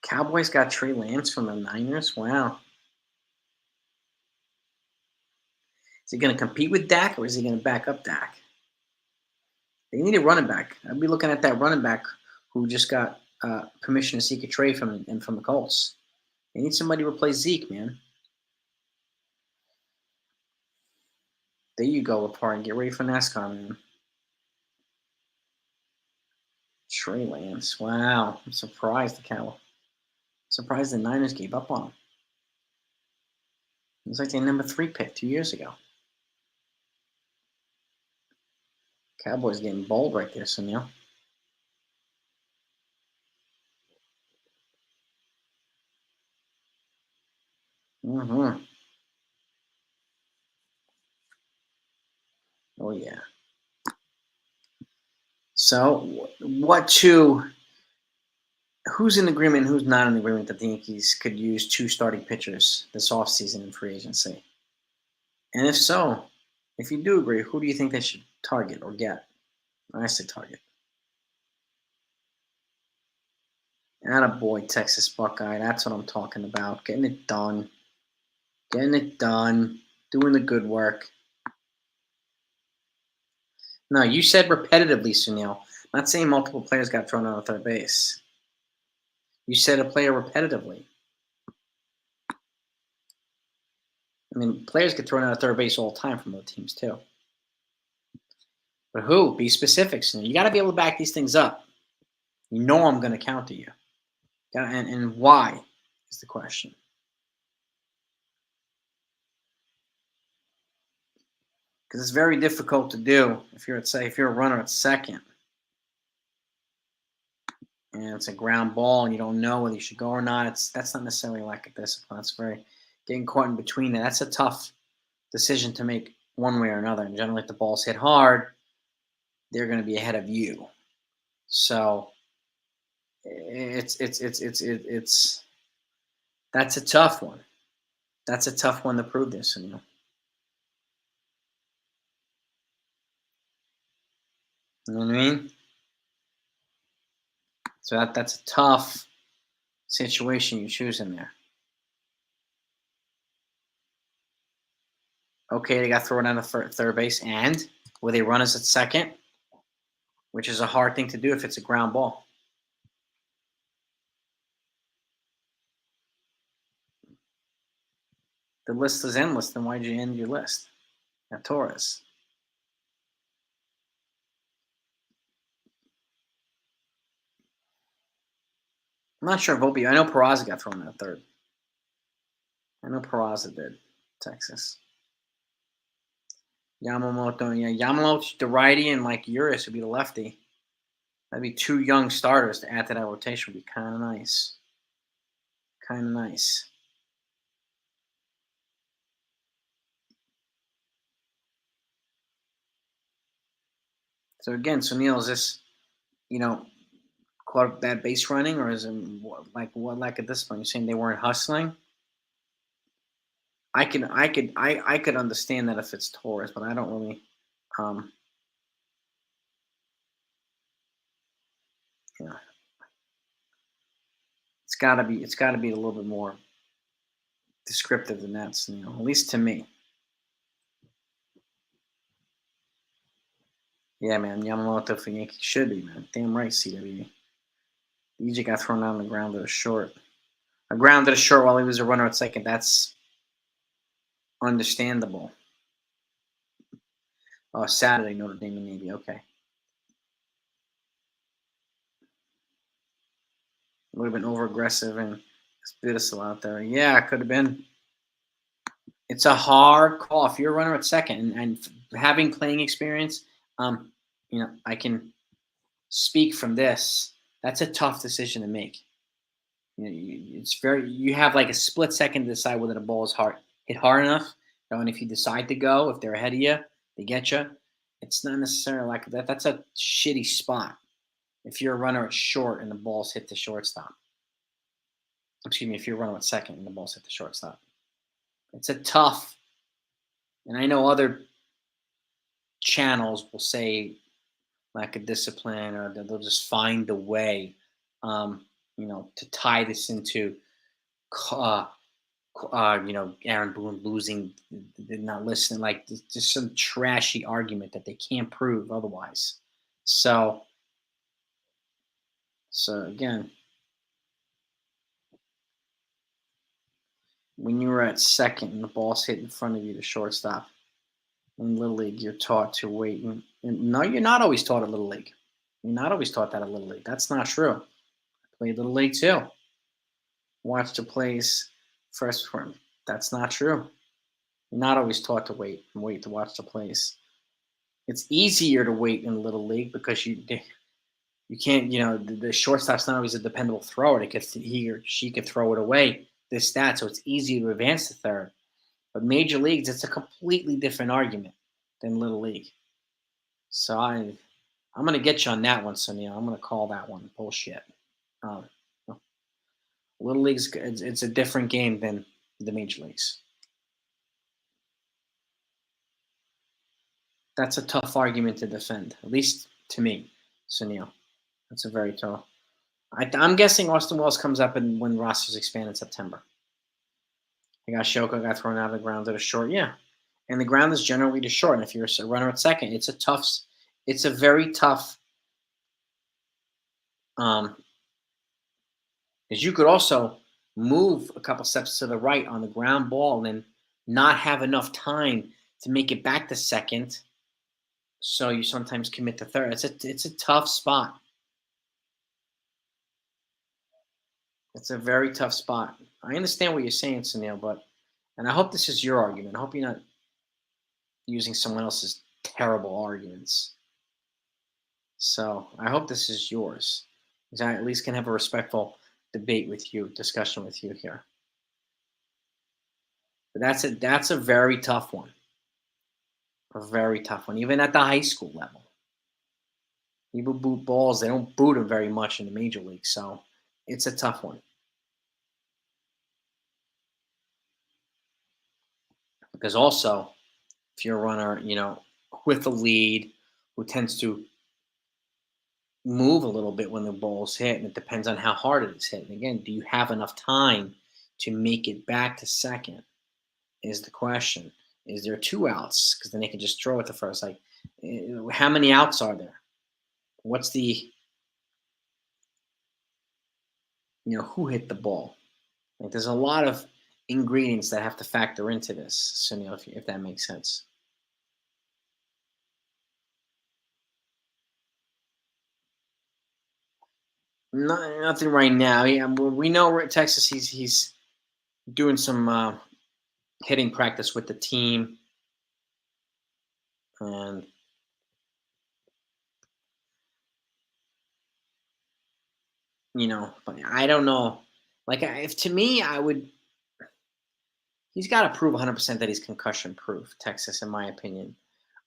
Cowboys got Trey Lance from the Niners. Wow. Is he gonna compete with Dak or is he gonna back up Dak? They need a running back. I'd be looking at that running back who just got permission to seek a trade from the Colts. They need somebody to replace Zeke, man. There you go, apart and get ready for NASCAR, man. Trey Lance. Wow. I'm surprised surprised the Niners gave up on him. It was like their number 3 pick 2 years ago. Cowboys getting bold right there, Sunil. Mm-hmm. Oh yeah. So what two who's in agreement and who's not in agreement that the Yankees could use 2 starting pitchers this offseason in free agency? And if so, if you do agree, who do you think they should target or get? I say target. Boy, Texas Buckeye. That's what I'm talking about. Getting it done. Getting it done. Doing the good work. No, you said repetitively, Sunil. I'm not saying multiple players got thrown out of third base. You said a player repetitively. I mean, players get thrown out of third base all the time from other teams too. But who? Be specific. So you got to be able to back these things up. You know I'm going to counter you. And why is the question. Because it's very difficult to do if you're if you're a runner at second and it's a ground ball and you don't know whether you should go or not. That's not necessarily lack of discipline. That's very getting caught in between that. That's a tough decision to make one way or another. And generally, if the ball's hit hard, they're going to be ahead of you. So it's that's a tough one. That's a tough one to prove this. You know what I mean? So that's a tough situation you choose in there. Okay, they got thrown on the third base, and will they run us at second, which is a hard thing to do if it's a ground ball. The list is endless. Then why'd you end your list at Torres? I'm not sure Volpe. I know Peraza got thrown out third. I know Peraza did. Texas. Yamamoto, yeah, Yamamoto's the righty, and like Urias would be the lefty. That'd be two young starters to add to that rotation. Would be kind of nice. Kind of nice. So again, so Neil, is this caught bad base running, or is it what lack of discipline? You're saying they weren't hustling? I could understand that if it's Torres, but I don't really. Um, you know, it's gotta be a little bit more descriptive than that. So, at least to me. Yeah, man, Yamamoto for Yankees should be, man. Damn right, CW. EJ got thrown out on the ground to a short. A ground to a short while he was a runner at second. That's understandable. Oh, Saturday, Notre Dame and Navy. Okay. Would have been over aggressive and Spitzel out there. Yeah, it could have been. It's a hard call. If you're a runner at second and having playing experience, um, I can speak from this. That's a tough decision to make. It's very. You have like a split second to decide whether the ball is hit hard enough. And if you decide to go, if they're ahead of you, they get you. It's not necessarily like that. That's a shitty spot. If you're a runner at short and the ball's hit the shortstop. Excuse me. If you're a runner at second and the ball's hit the shortstop, it's a tough. And I know other channels will say lack of discipline, or they'll just find a way, to tie this into, uh, Aaron Boone losing, not listening, like just some trashy argument that they can't prove otherwise. So, so again, when you were at second and the ball's hit in front of you, the shortstop in Little League, you're taught to wait. And no, you're not always taught at Little League. You're not always taught that at Little League. That's not true. I played Little League too. Watch the plays first for him. That's not true. You're not always taught to wait and wait to watch the plays. It's easier to wait in Little League because you can't, the shortstop's not always a dependable thrower. He or she could throw it away, this, that. So it's easier to advance to third. But major leagues, it's a completely different argument than Little League. So I'm going to get you on that one, Sonia. I'm going to call that one bullshit. Um, Little League's it's a different game than the major leagues. That's a tough argument to defend, at least to me, Sunil. That's a very tough. I'm guessing Austin Wells comes up when rosters expand in September. I got Shoka got thrown out of the ground to the short, yeah, and the ground is generally to short. And if you're a runner at second, it's a very tough. Because you could also move a couple steps to the right on the ground ball and then not have enough time to make it back to second, so you sometimes commit to third. It's a tough spot. It's a very tough spot. I understand what you're saying, Sunil, but and I hope this is your argument. I hope you're not using someone else's terrible arguments. So I hope this is yours, because I at least can have a respectful debate with you, discussion with you here. But that's a very tough one, a very tough one, even at the high school level. People boot balls; they don't boot them very much in the major league, so it's a tough one. Because also, if you're a runner, with the lead, who tends to move a little bit when the ball's hit, and it depends on how hard it is hit. And again, do you have enough time to make it back to second? Is the question. Is there two outs? Because then they can just throw it to first. Like, how many outs are there? What's the, who hit the ball? Like, there's a lot of ingredients that have to factor into this, Sunil, if that makes sense. Nothing right now. Yeah, we know we're at Texas. He's doing some hitting practice with the team, and but I don't know. Like, if to me, I would. He's got to prove 100% that he's concussion proof, Texas, in my opinion.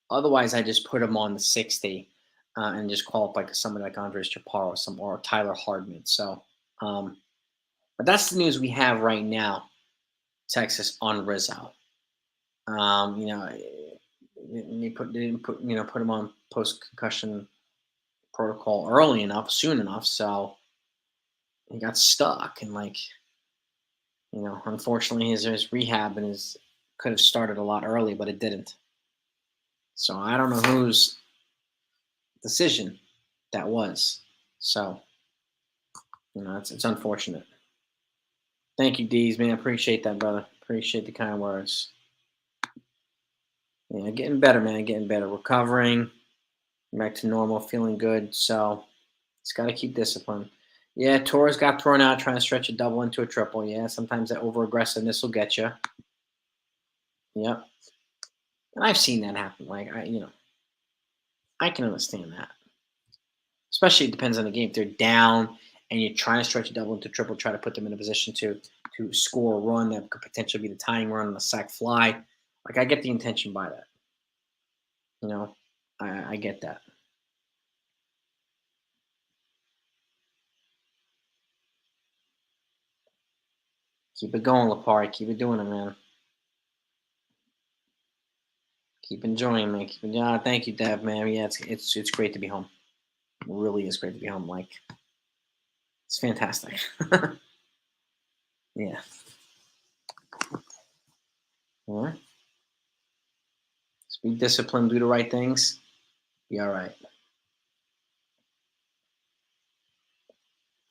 Otherwise, I just put him on the 60 and just call up like somebody like Andres Chaparro or Tyler Hardman. So, um, but that's the news we have right now, Texas on Rizzo. Um, you know, they didn't put him on post concussion protocol early enough, soon enough, so he got stuck. And like, unfortunately, his rehab and his could have started a lot early, but it didn't. So I don't know whose decision that was. So it's unfortunate. Thank you, Dees, man. I appreciate that, brother. Appreciate the kind words. Yeah, getting better, man. Getting better. Recovering, back to normal, feeling good. So it's got to keep discipline. Yeah, Torres got thrown out trying to stretch a double into a triple. Yeah, sometimes that over aggressiveness will get you. Yep, and I've seen that happen. Like I can understand that. Especially it depends on the game. If they're down and you're trying to stretch a double into triple, try to put them in a position to score a run that could potentially be the tying run on a sack fly. Like, I get the intention by that. You know, I get that. Keep it going, Lapari. Keep it doing it, man. Keep enjoying, man. Keep enjoying. Thank you, Dev, man. Yeah, it's great to be home. It really is great to be home. Like, it's fantastic. Yeah. All right. Just be disciplined. Do the right things. Be all right.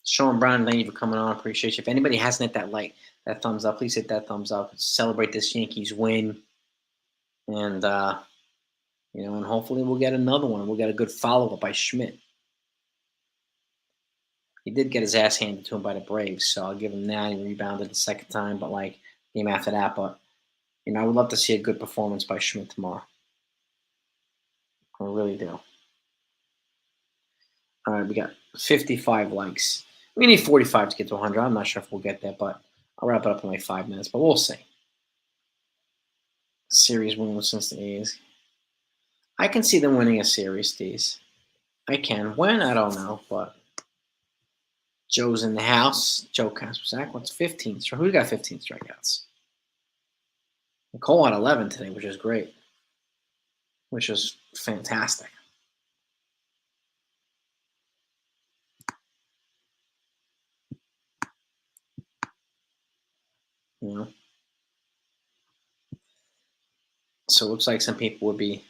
Sean Brown, thank you for coming on. Appreciate you. If anybody hasn't hit that thumbs up, please hit that thumbs up. Celebrate this Yankees win, and and hopefully we'll get another one. We'll get a good follow up by Schmidt. He did get his ass handed to him by the Braves, so I'll give him that. He rebounded the second time, but like game after that. But I would love to see a good performance by Schmidt tomorrow. I really do. All right, we got 55 likes. We need 45 to get to 100. I'm not sure if we'll get there, but I'll wrap it up in like 5 minutes. But we'll see. Series winning since the A's. I can see them winning a series, these. I can. When? I don't know, but Joe's in the house. Joe Kasperzak, what's 15? Who got 15 strikeouts? Nicole had 11 today, which is great, which is fantastic. You know, so it looks like some people would be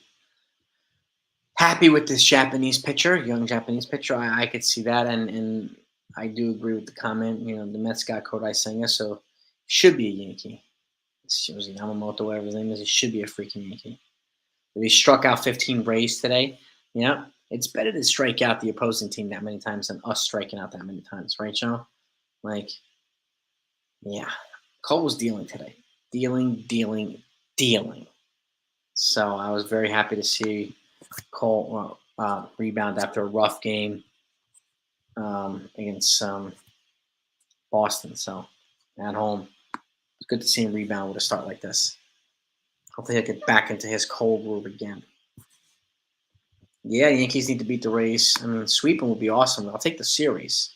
happy with this Japanese pitcher, young Japanese pitcher. I could see that, and I do agree with the comment. The Mets got Kodai Senga, so should be a Yankee. Shows Yamamoto, whatever his name is, he should be a freaking Yankee. If he struck out 15 Rays today, yeah, it's better to strike out the opposing team that many times than us striking out that many times, right, Joe? Like, yeah, Cole was dealing today, dealing. So I was very happy to see Cole rebound after a rough game against Boston. So at home, it's good to see him rebound with a start like this. Hopefully he'll get back into his cold groove again. Yeah, the Yankees need to beat the Rays. I mean, sweeping would be awesome. I'll take the series.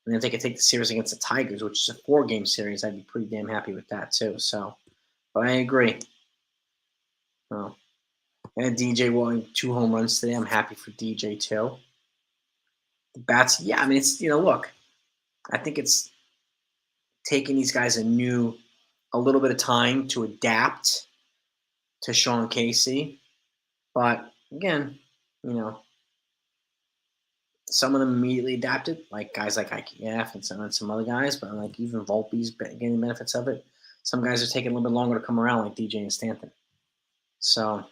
And if they could take the series against the Tigers, which is a 4-game series, I'd be pretty damn happy with that too. So, but I agree. Oh. And DJ walking 2 home runs today. I'm happy for DJ too. The bats, yeah, I mean, it's, look, I think it's taking these guys a little bit of time to adapt to Sean Casey. But again, you know, some of them immediately adapted, like guys like IKF and some other guys, but like even Volpe's getting benefits of it. Some guys are taking a little bit longer to come around, like DJ and Stanton. So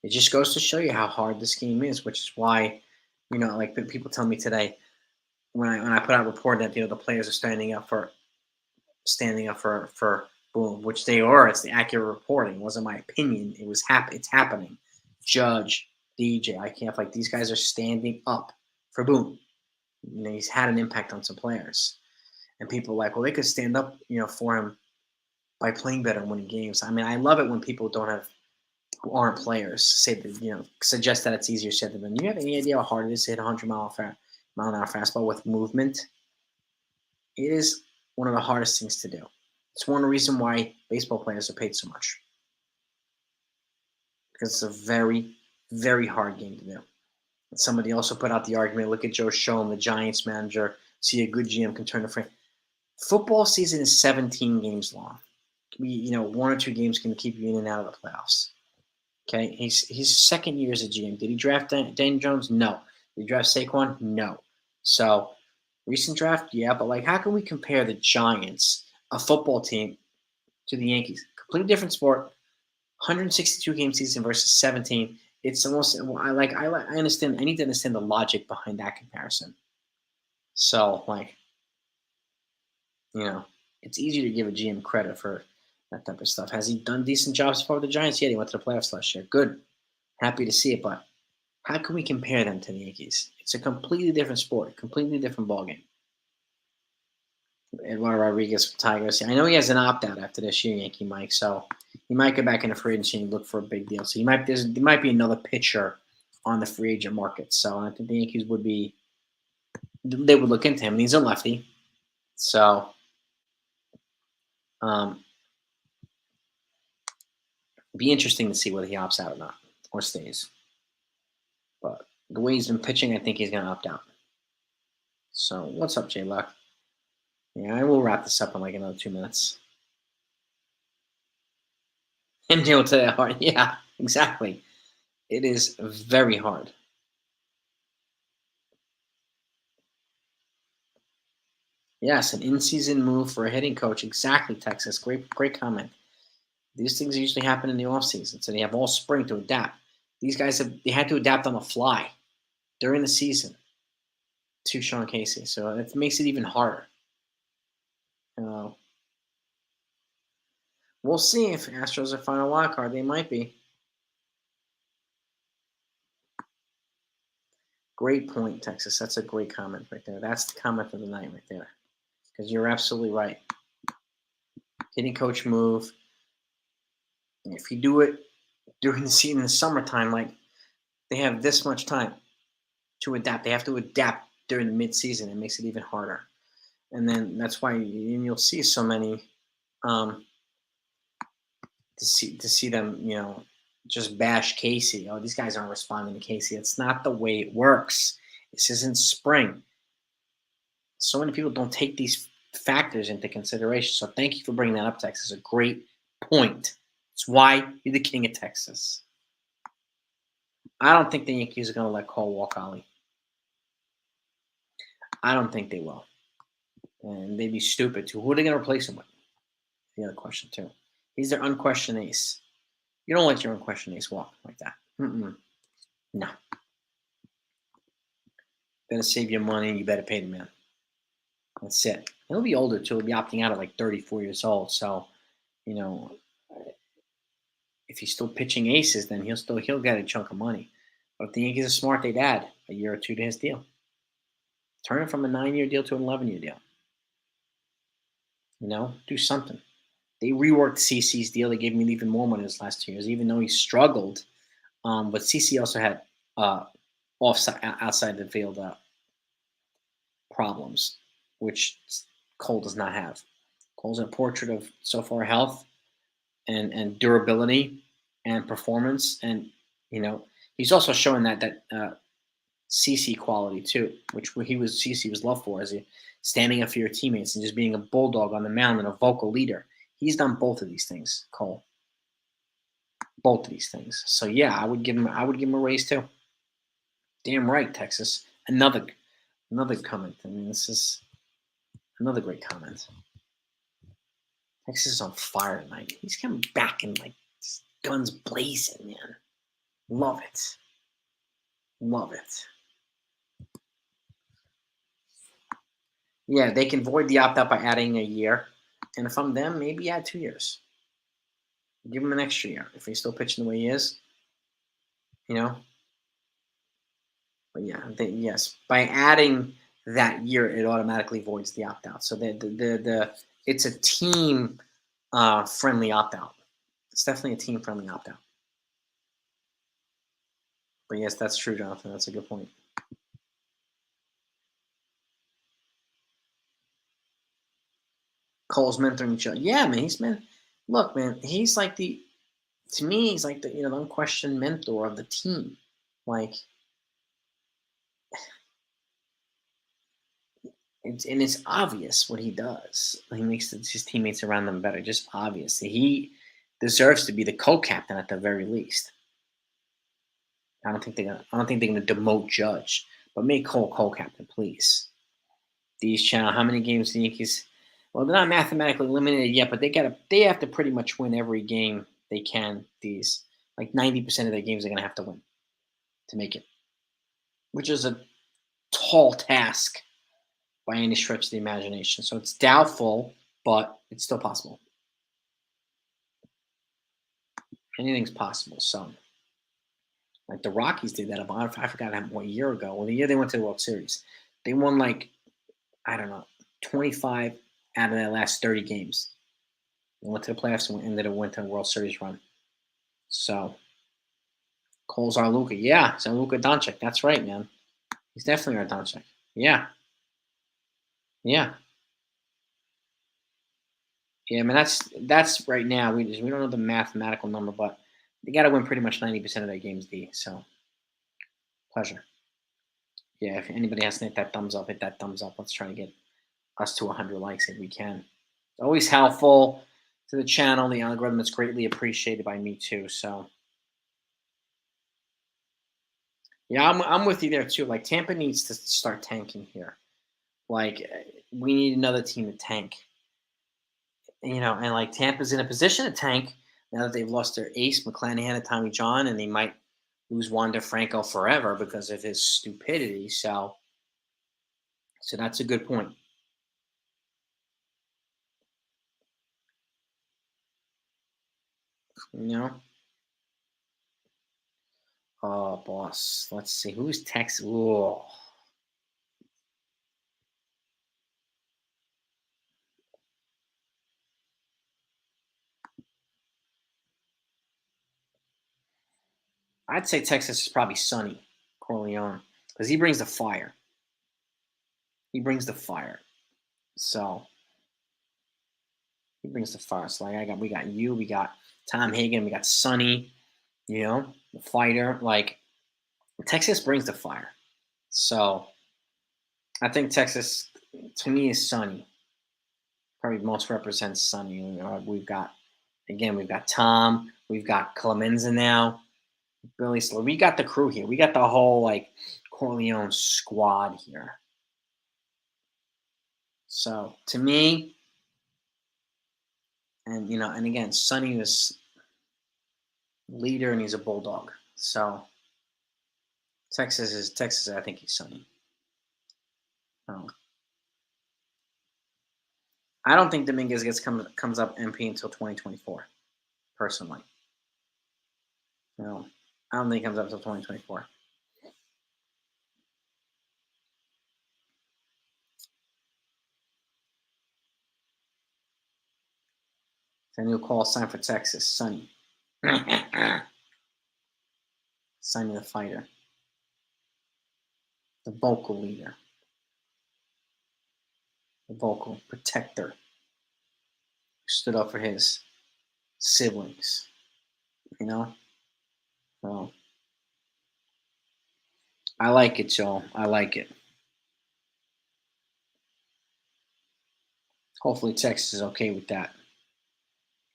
it just goes to show you how hard this game is, which is why, like people tell me today when I put out a report that the players are standing up for boom, which they are. It's the accurate reporting. It wasn't my opinion. It's happening. Judge, DJ, IKF, like these guys are standing up for boom. He's had an impact on some players, and people are like, well, they could stand up, for him by playing better and winning games. I mean, I love it when people who aren't players say that, suggest that it's easier said than done. You have any idea how hard it is to hit 100-mile-an-hour fastball with movement? It is one of the hardest things to do. It's one reason why baseball players are paid so much, because it's a very, very hard game to do. And somebody also put out the argument, look at Joe Schoen, the Giants manager, see a good GM can turn a frame. Football season is 17 games long. One or two games can keep you in and out of the playoffs. Okay, he's second year as a GM. Did he draft Daniel Jones? No. Did he draft Saquon? No. So recent draft, yeah, but like, how can we compare the Giants, a football team, to the Yankees? Completely different sport. 162 game season versus 17. It's almost I understand. I need to understand the logic behind that comparison. So like, it's easier to give a GM credit for that type of stuff. Has he done decent jobs for the Giants? Yeah, he went to the playoffs last year. Good. Happy to see it, but how can we compare them to the Yankees? It's a completely different sport, completely different ballgame. Eduardo Rodriguez from Tigers. I know he has an opt-out after this year, Yankee Mike, so he might go back into free agency and look for a big deal. So there might be another pitcher on the free agent market. So I think the Yankees would look into him. And he's a lefty, so be interesting to see whether he opts out or not, or stays. But the way he's been pitching, I think he's going to opt out. So what's up, J Luck? Yeah, I will wrap this up in like another 2 minutes. MJ will tell you hard. Yeah, exactly. It is very hard. Yes, an in-season move for a hitting coach. Exactly, Texas. Great comment. These things usually happen in the offseason, so they have all spring to adapt. These guys they had to adapt on the fly during the season to Sean Casey, so it makes it even harder. Uh, we'll see if Astros are final wild card. They might be. Great point, Texas. That's a great comment right there. That's the comment of the night right there, because you're absolutely right. Hitting coach move. If you do it during the season in the summertime, like they have this much time to adapt. They have to adapt during the midseason. It makes it even harder. And then that's why you'll see so many to see them, just bash Casey. Oh, these guys aren't responding to Casey. It's not the way it works. This isn't spring. So many people don't take these factors into consideration. So thank you for bringing that up, Texas. A great point. It's why you're the king of Texas. I don't think the Yankees are going to let Cole walk Ollie. I don't think they will. And they'd be stupid to. Who are they going to replace him with? The other question too. He's their unquestioned ace. You don't let your unquestioned ace walk like that. Mm-mm. No. Better save your money. You better pay the man. That's it. He'll be older too. He'll be opting out at like 34 years old. So, you know, if he's still pitching aces, then he'll get a chunk of money. But if the Yankees are smart, they'd add a year or two to his deal. Turn it from a 9-year deal to an 11-year deal. Do something. They reworked CC's deal. They gave him even more money this last 2 years, even though he struggled. But CC also had uh, outside the field problems, which Cole does not have. Cole's a portrait of so far health and durability and performance, and he's also showing that CC quality too, which CC was loved for, as a standing up for your teammates and just being a bulldog on the mound and a vocal leader. He's done both of these things, Cole. Both of these things. So yeah, I would give him a raise too. Damn right, Texas. Another comment. I mean, this is another great comment. Texas is on fire tonight. He's coming back and like guns blazing, man. Love it. Love it. Yeah, they can void the opt out by adding a year. And if I'm them, maybe add 2 years. Give him an extra year if he's still pitching the way he is. You know. But yeah, yes, by adding that year, it automatically voids the opt out. So the it's a team friendly opt out. It's definitely a team friendly opt out. But yes, that's true, Jonathan. That's a good point. Cole's mentoring each other. Yeah, man. Look, man. He's like to me, he's like the unquestioned mentor of the team. Like, it's obvious what he does. He makes his teammates around them better. Just obvious. He deserves to be the co-captain at the very least. I don't think they're gonna demote Judge, but make Cole co-captain, please. These channel. How many games the Yankees? Well, they're not mathematically eliminated yet, but they have to pretty much win every game they can. These like 90% of their games they're gonna have to win to make it, which is a tall task by any stretch of the imagination. So it's doubtful, but it's still possible. Anything's possible. So, like the Rockies did that about, I forgot what year ago. Well, the year they went to the World Series, they won like, I don't know, 25 out of their last 30 games. They went to the playoffs and ended up went to a World Series run. So Cole's our Luka. Yeah, it's our Luka Doncic. That's right, man. He's definitely our Doncic. Yeah, yeah. Yeah, I mean that's right now. We don't know the mathematical number, but they got to win pretty much 90% of their games. D. So pleasure. Yeah, if anybody has to hit that thumbs up. Let's try to get us to 100 likes if we can. It's always helpful to the channel, the algorithm. It's greatly appreciated by me too. So yeah, I'm with you there too. Like Tampa needs to start tanking here. Like we need another team to tank. And like Tampa's in a position to tank now that they've lost their ace McClanahan and Tommy John, and they might lose Wander Franco forever because of his stupidity. So that's a good point. You know. Oh, boss. Let's see who's Texas. Whoa. I'd say Texas is probably Sonny Corleone because he brings the fire. He brings the fire. So he brings the fire. So like we got you, we got Tom Hagen, we got Sonny. The fighter. Like Texas brings the fire. So I think Texas to me is Sonny. Probably most represents Sonny. We've got Tom, we've got Clemenza now, Billy Slow. We got the crew here. We got the whole like Corleone squad here. So to me, And and again, Sonny was leader, and he's a bulldog. So Texas is Texas. I think he's Sonny. Um, I don't think Dominguez comes up MP until 2024. Personally, no, I don't think he comes up until 2024. Then you'll call sign for Texas, Sonny. Sonny the fighter, the vocal leader, the vocal protector, stood up for his siblings. You know, so I like it, Joel. I like it. Hopefully, Texas is okay with that.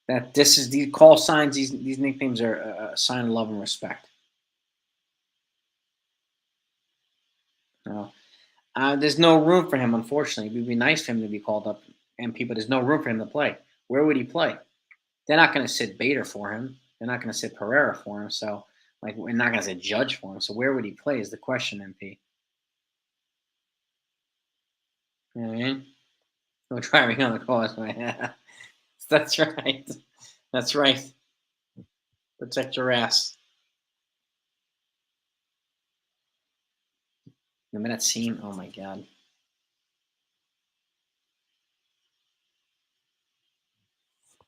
That this is these call signs. These nicknames are a sign of love and respect. You know? There's no room for him, unfortunately. It would be nice for him to be called up MP, but there's no room for him to play. Where would he play? They're not going to sit Bader for him. They're not going to sit Pereira for him. So, like, we're not going to sit Judge for him. So, where would he play is the question, MP. You know what I mean? No driving on the causeway. That's right. That's right. Protect your ass. Remember that scene? Oh my god.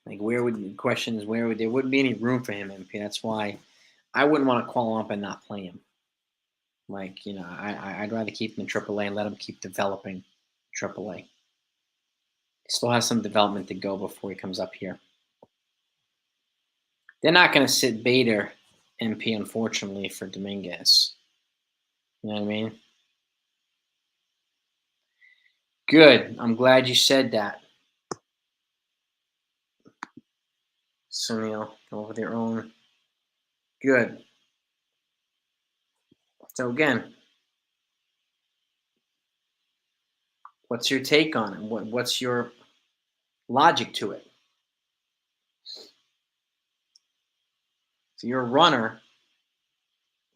Like, where would the question is where would there wouldn't be any room for him, MP? That's why I wouldn't want to call him up and not play him. Like, I'd rather keep him in AAA and let him keep developing AAA. He still has some development to go before he comes up here. They're not going to sit Bader MP, unfortunately, for Dominguez. You know what I mean? Good. I'm glad you said that. Sunil, go with your own. Good. So again, what's your take on it? What's your logic to it? So you're a runner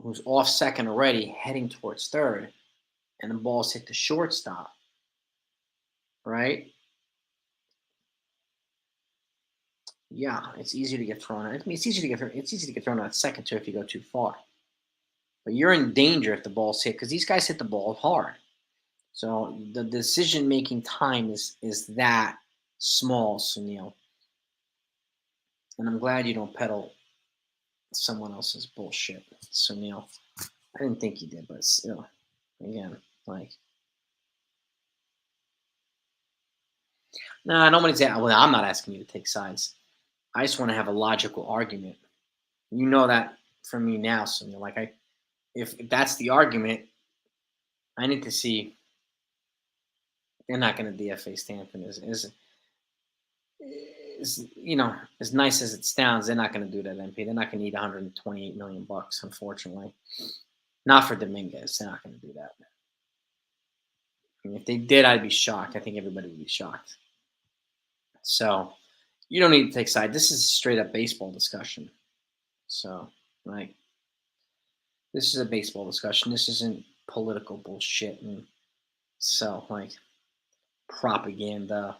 who's off second already, heading towards third, and the ball's hit the shortstop, right? Yeah, it's easy to get thrown out. I mean, it's easy to get thrown out at second too if you go too far. But you're in danger if the ball's hit because these guys hit the ball hard. So the decision making time is that small, Sunil. And I'm glad you don't peddle someone else's bullshit, Sunil. I didn't think you did, but still, again, like, nah, nobody's. Well, I'm not asking you to take sides. I just want to have a logical argument. You know that from me now, Sunil. Like, if that's the argument, I need to see. They're not going to DFA Stanford. As nice as it sounds, they're not going to do that. MP. They're not going to need 128 million bucks, unfortunately. Not for Dominguez. They're not going to do that. I mean, if they did, I'd be shocked. I think everybody would be shocked. So you don't need to take side. This is a straight up baseball discussion. So, like, this is a baseball discussion. This isn't political bullshit and so like propaganda.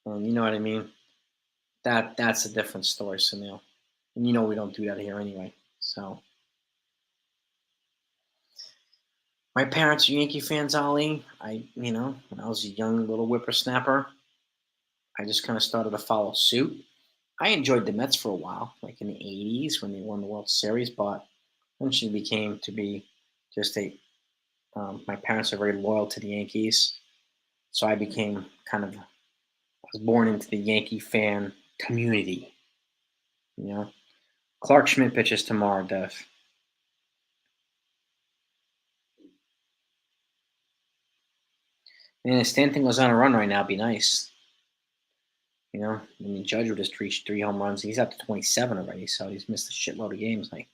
And you know what I mean? That's a different story, Sunil. And we don't do that here anyway. So my parents are Yankee fans, Ali. When I was a young little whippersnapper, I just kind of started to follow suit. I enjoyed the Mets for a while, like in the '80s when they won the World Series, but eventually became to be just a. My parents are very loyal to the Yankees, so I became kind of. I was born into the Yankee fan community. You know, Clark Schmidt pitches tomorrow, Dev. And if Stanton goes on a run right now, it'd be nice. I mean, Judge would just reach 3 home runs. He's up to 27 already, so he's missed a shitload of games. Like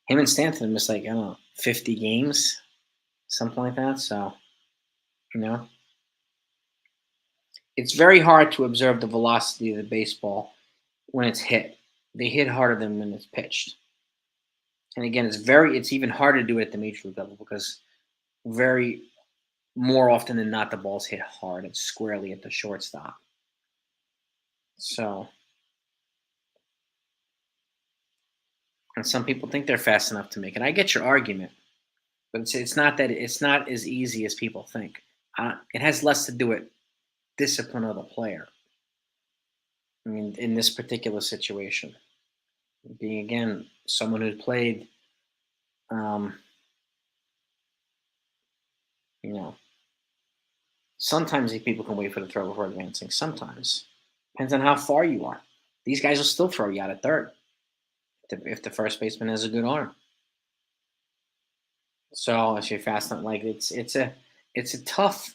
him and Stanton missed like I don't know 50 games, something like that. So you know, It's very hard to observe the velocity of the baseball when it's hit. They hit harder than when it's pitched. And again, it's even harder to do it at the major league level because very more often than not the balls hit hard and squarely at the shortstop. So, and some people think they're fast enough to make it. I get your argument, but it's not as easy as people think. It has less to do with discipline of the player. I mean, in this particular situation, being again someone who's played, um, you know, sometimes these people can wait for the throw before advancing. Sometimes depends on how far you are. These guys will still throw you out at third if the first baseman has a good arm. So if you're fast, enough, like it's a tough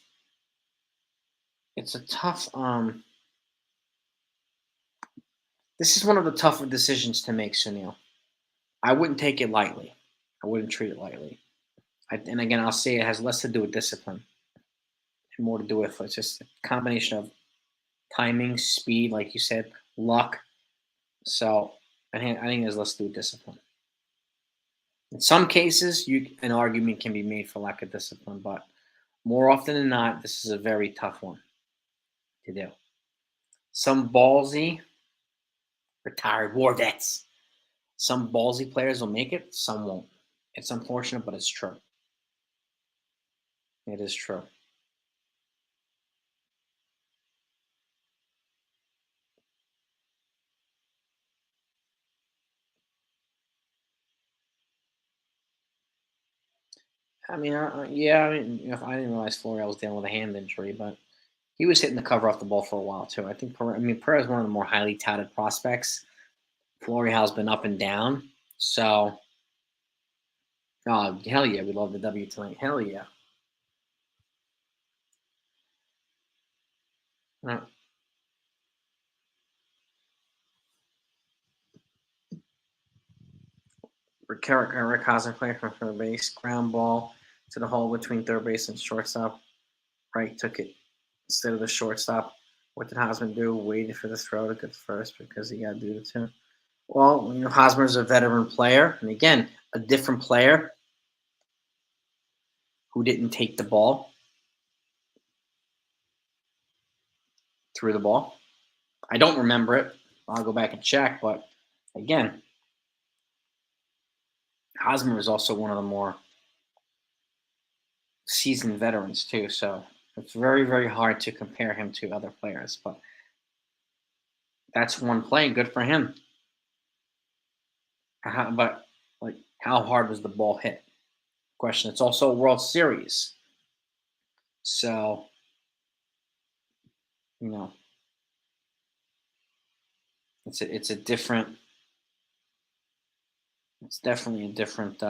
it's a tough this is one of the tougher decisions to make, Sunil. I wouldn't take it lightly. I wouldn't treat it lightly. And again, I'll say it has less to do with discipline and more to do with it's just a combination of timing, speed, like you said, luck. So I think there's less to do with discipline. In some cases, an argument can be made for lack of discipline, but more often than not, this is a very tough one to do. Some ballsy retired war vets, some ballsy players will make it, some won't. It's unfortunate, but it's true. It is true. I mean, yeah, I mean, I didn't realize Florial was dealing with a hand injury, but he was hitting the cover off the ball for a while too. I think, Perez is one of the more highly touted prospects. Florial's been up and down, so oh hell yeah, we love the W tonight. Hell yeah. Uh, Rick Hosmer playing from third base, ground ball to the hole between third base and shortstop. Right, took it instead of the shortstop. What did Hosmer do? Waited for the throw to get first because he got to do it too. Well, Hosmer's a veteran player, and again, a different player who didn't take the ball, threw the ball. I don't remember it. I'll go back and check, but again, Hosmer is also one of the more seasoned veterans too, so it's very, very hard to compare him to other players. But that's one play. Good for him. But like, how hard was the ball hit? Question. It's also a World Series, so you know it's a different. It's definitely a different.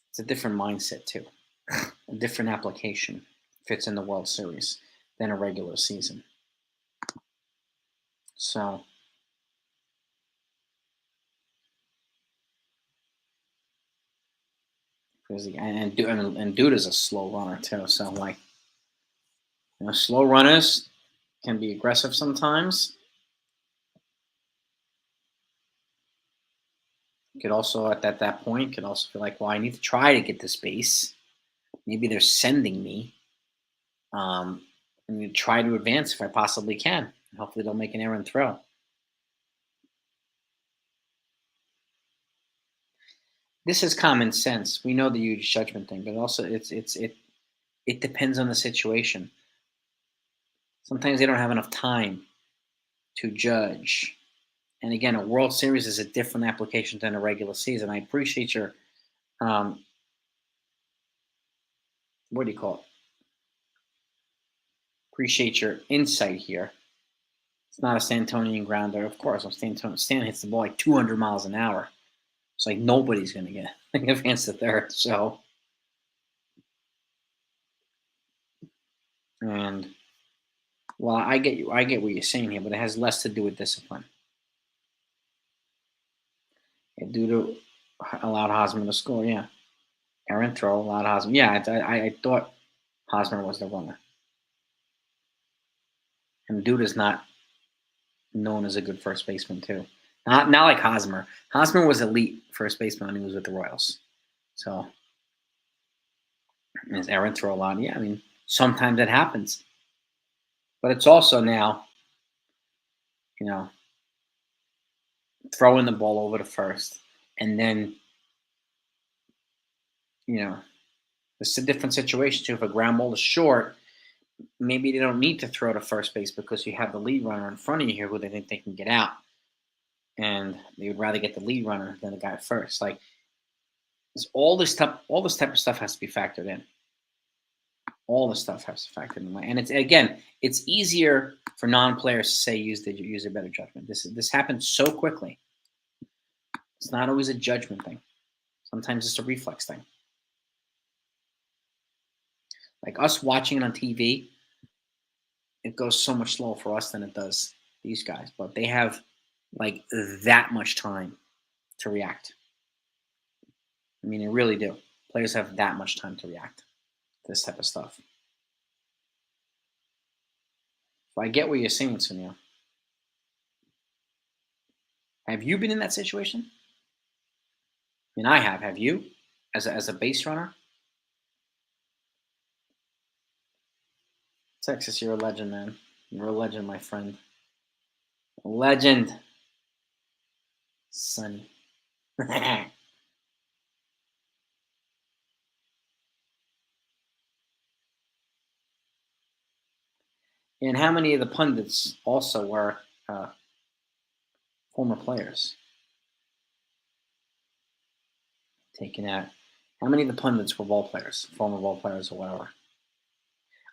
It's a different mindset too. A different application fits in the World Series than a regular season. So and dude is a slow runner too. So like slow runners can be aggressive sometimes. Could also at that point could also feel like, well, I need to try to get this base. Maybe they're sending me. I'm going to try to advance if I possibly can. Hopefully, they'll make an errant throw. This is common sense. We know the huge judgment thing, but also it depends on the situation. Sometimes they don't have enough time to judge. And again, a World Series is a different application than a regular season. I appreciate your what do you call it? Appreciate your insight here. It's not a Santonian grounder, of course. Stan hits the ball like 200 miles an hour. It's like nobody's going to get advance to third. So, and well, I get you. I get what you're saying here, but it has less to do with discipline. Due to allowed Hosmer to score, yeah. Errant throw allowed Hosmer. Yeah, I thought Hosmer was the runner. And dude is not known as a good first baseman too. Not like Hosmer. Hosmer was elite first baseman when he was with the Royals. So his errant throw a lot. Yeah, I mean sometimes it happens, but it's also now you know throwing the ball over to first, and then you know it's a different situation too. If a ground ball is short, maybe they don't need to throw to first base because you have the lead runner in front of you here who they think they can get out, and they would rather get the lead runner than the guy at first. Like all this type of stuff has to be factored in. All the stuff has to factor in, and it's again, it's easier for non-players to say use a better judgment. This happens so quickly. It's not always a judgment thing. Sometimes it's a reflex thing. Like us watching it on TV, it goes so much slower for us than it does these guys, but they have like that much time to react. I mean, they really do. Players have that much time to react to this type of stuff. So I get what you're saying, Sunil. Have you been in that situation? I mean, I have. Have you, as a base runner? Texas, you're a legend, man. You're a legend, my friend. A legend, Sonny. And how many of the pundits also were uh, former players taken out? How many of the pundits were ball players, former ball players, or whatever?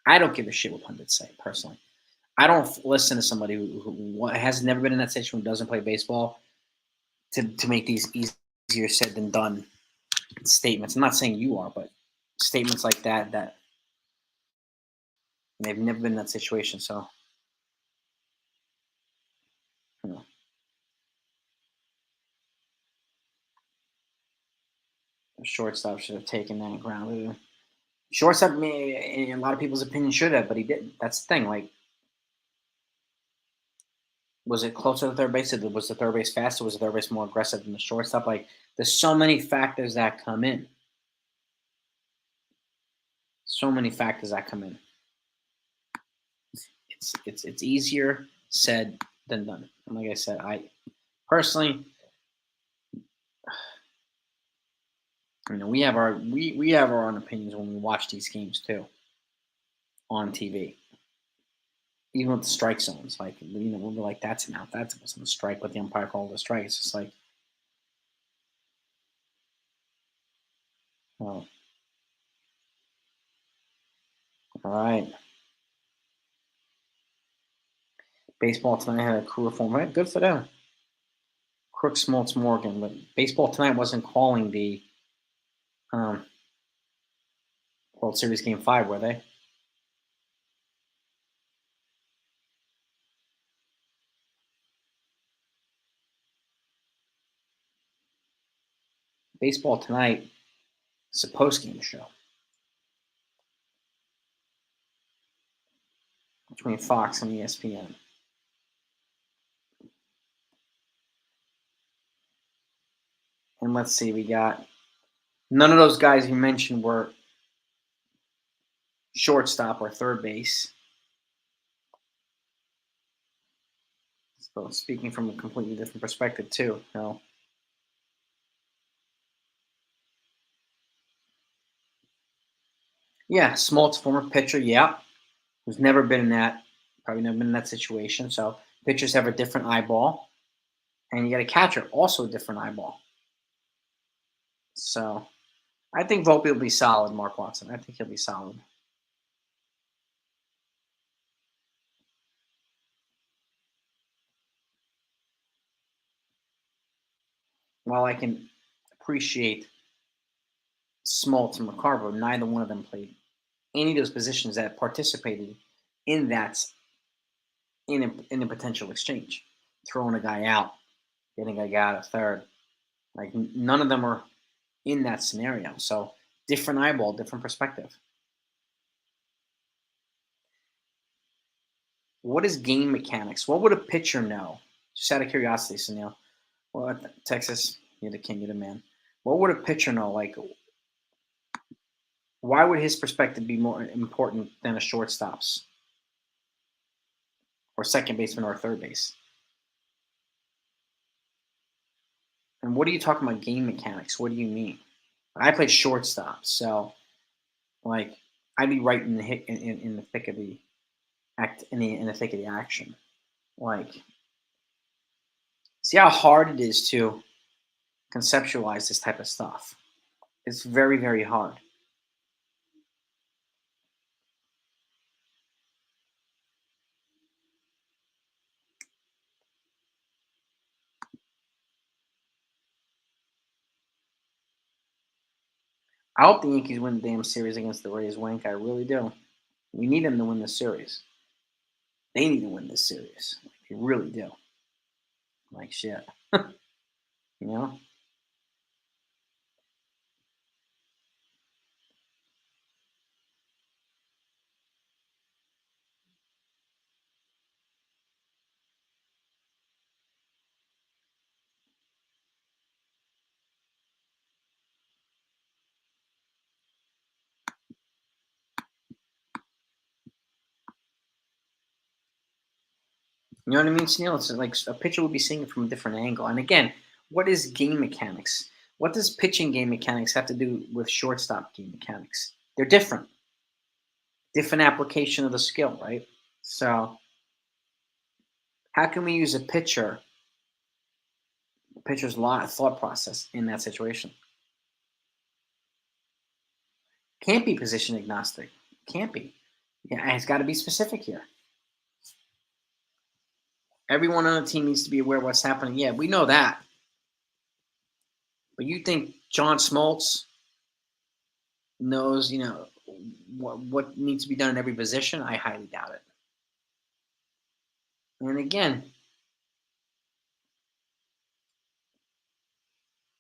I don't give a shit what pundits say, personally. I don't listen to somebody who has never been in that situation, who doesn't play baseball, to make these easier said than done statements. I'm not saying you are, but statements like that they've never been in that situation. So, you know, the shortstop should have taken that ground. Shortstop, in a lot of people's opinion, should have, but he didn't. That's the thing. Like, was it closer to third base? Was the third base faster? Was the third base more aggressive than the shortstop? Like, there's so many factors that come in. So many factors that come in. It's easier said than done. And like I said, I personally, we have our own opinions when we watch these games too on TV. Even with the strike zones, like we'll be like, that's an out, that's a strike, but the umpire called a strike. It's just like, oh, all right. Baseball tonight had a crew reform. Right, good for them. Crook Smoltz Morgan, but baseball tonight wasn't calling the um, World Series Game 5, were they? Baseball tonight is a post game show between Fox and ESPN. And let's see, we got none of those guys you mentioned were shortstop or third base. So speaking from a completely different perspective too. Yeah, Smoltz, former pitcher, yeah, who's never been in that, probably never been in that situation. So pitchers have a different eyeball, and you got a catcher, also a different eyeball. So I think Volpe will be solid, Mark Watson. I think he'll be solid. While I can appreciate Smoltz and McCarver, neither one of them played any of those positions that participated in that in a potential exchange, throwing a guy out, getting a guy out of third. Like none of them are in that scenario. So different eyeball, different perspective. What is game mechanics? What would a pitcher know? Just out of curiosity, Sunil. Well, Texas, you're the king, you're the man. What would a pitcher know? Like, why would his perspective be more important than a shortstop's or second baseman or third base? And what are you talking about game mechanics? What do you mean? I played shortstop, so like I'd be right in the hit in the thick of the act in the thick of the action. Like, see how hard it is to conceptualize this type of stuff. It's very, very hard. I hope the Yankees win the damn series against the Rays, Wink. I really do. We need them to win this series. They need to win this series. They really do. Like shit. You know? You know what I mean, Snail? It's like a pitcher would be seeing it from a different angle. And again, what is game mechanics? What does pitching game mechanics have to do with shortstop game mechanics? They're different. Different application of the skill, right? So how can we use pitcher's thought process in that situation? Can't be position agnostic. Can't be. Yeah, it's got to be specific here. Everyone on the team needs to be aware of what's happening. Yeah, we know that. But you think John Smoltz knows, what needs to be done in every position? I highly doubt it. And again,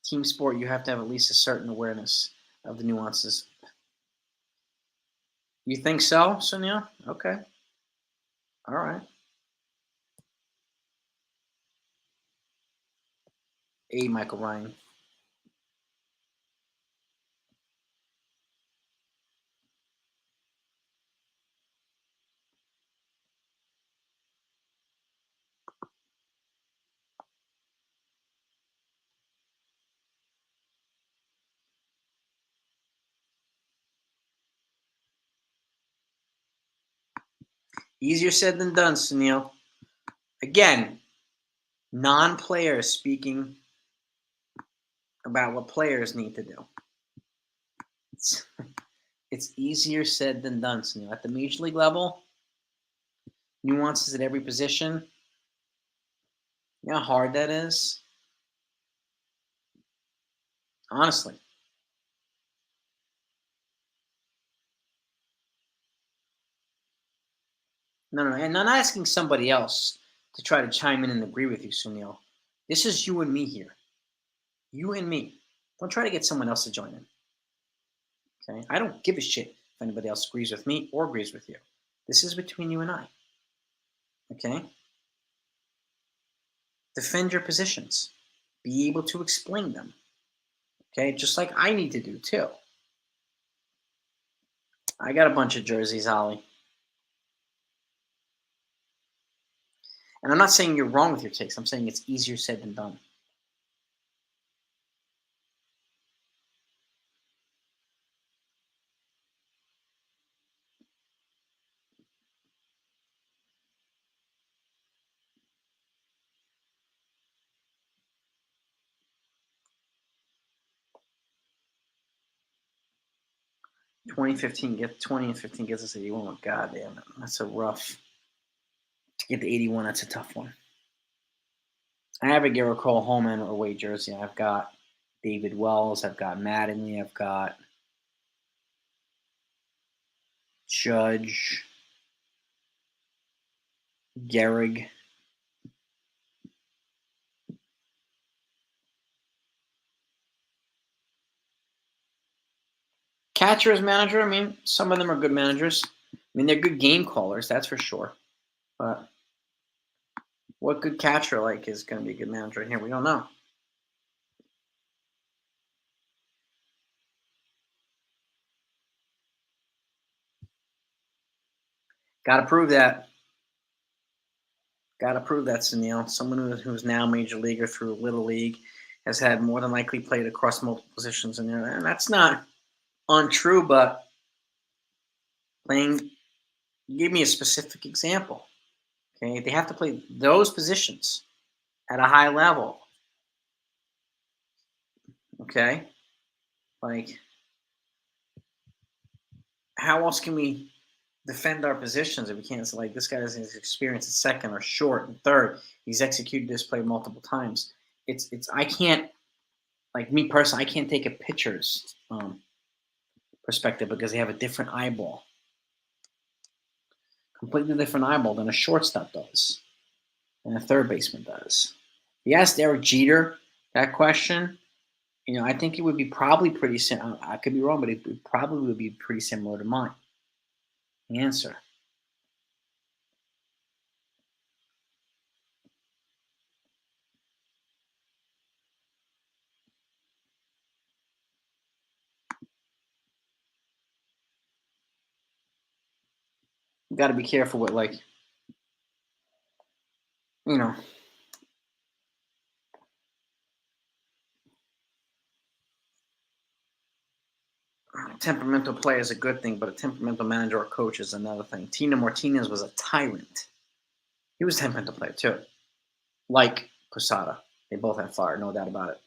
team sport, you have to have at least a certain awareness of the nuances. You think so, Sonia? Okay. All right. Michael Ryan. Easier said than done, Sunil. Again, non-players speaking about what players need to do. It's, it's easier said than done, Sunil. At the major league level, nuances at every position. You know how hard that is? Honestly. No, no, and I'm not asking somebody else to try to chime in and agree with you, Sunil. This is you and me here. You and me. Don't try to get someone else to join in. Okay? I don't give a shit if anybody else agrees with me or agrees with you. This is between you and I. Okay? Defend your positions. Be able to explain them. Okay? Just like I need to do too. I got a bunch of jerseys, Ollie. And I'm not saying you're wrong with your takes. I'm saying it's easier said than done. 20 and 15 gets us 81. God damn it. That's a rough. To get the 81, that's a tough one. I have a Garrett Cole home and away jersey. I've got David Wells. I've got Mattingly. I've got Judge, Gehrig. Catcher as manager. I mean, some of them are good managers. I mean, they're good game callers. That's for sure. But what good catcher like is going to be a good manager in here? We don't know. Got to prove that. Got to prove that, Sunil. Someone who's now major leaguer through little league has had more than likely played across multiple positions in there, and that's not untrue. But playing, give me a specific example. Okay, they have to play those positions at a high level. Okay, like how else can we defend our positions if we can't say like this guy doesn't have experience at second or short and third? He's executed this play multiple times. It's I can't like me personally. I can't take a pitcher's perspective because they have a different eyeball, completely different eyeball than a shortstop does and a third baseman does. If you asked Derek Jeter that question, I think it would be probably pretty similar. I could be wrong, but it probably would be pretty similar to mine. The answer. You got to be careful with like, you know, temperamental play is a good thing, but a temperamental manager or coach is another thing. Tina Martinez was a tyrant. He was a temperamental player too, like Posada. They both had fire, no doubt about it.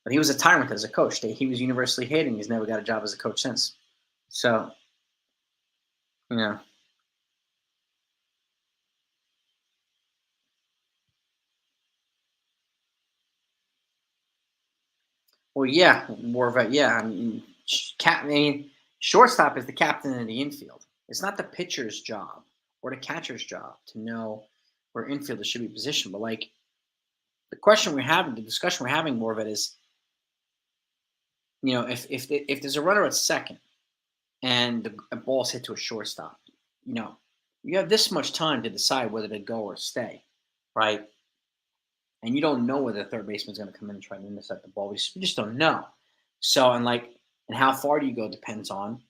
But he was a tyrant as a coach. He was universally hated. He's never got a job as a coach since. So, you know, well, yeah, more of a yeah. I mean, shortstop is the captain of the infield. It's not the pitcher's job or the catcher's job to know where infielders should be positioned. But like the discussion we're having more of it is, if there's a runner at second and the ball's hit to a shortstop, you know, you have this much time to decide whether to go or stay, right? And you don't know whether the third baseman's going to come in and try to intercept the ball. We just don't know. So, and how far do you go depends on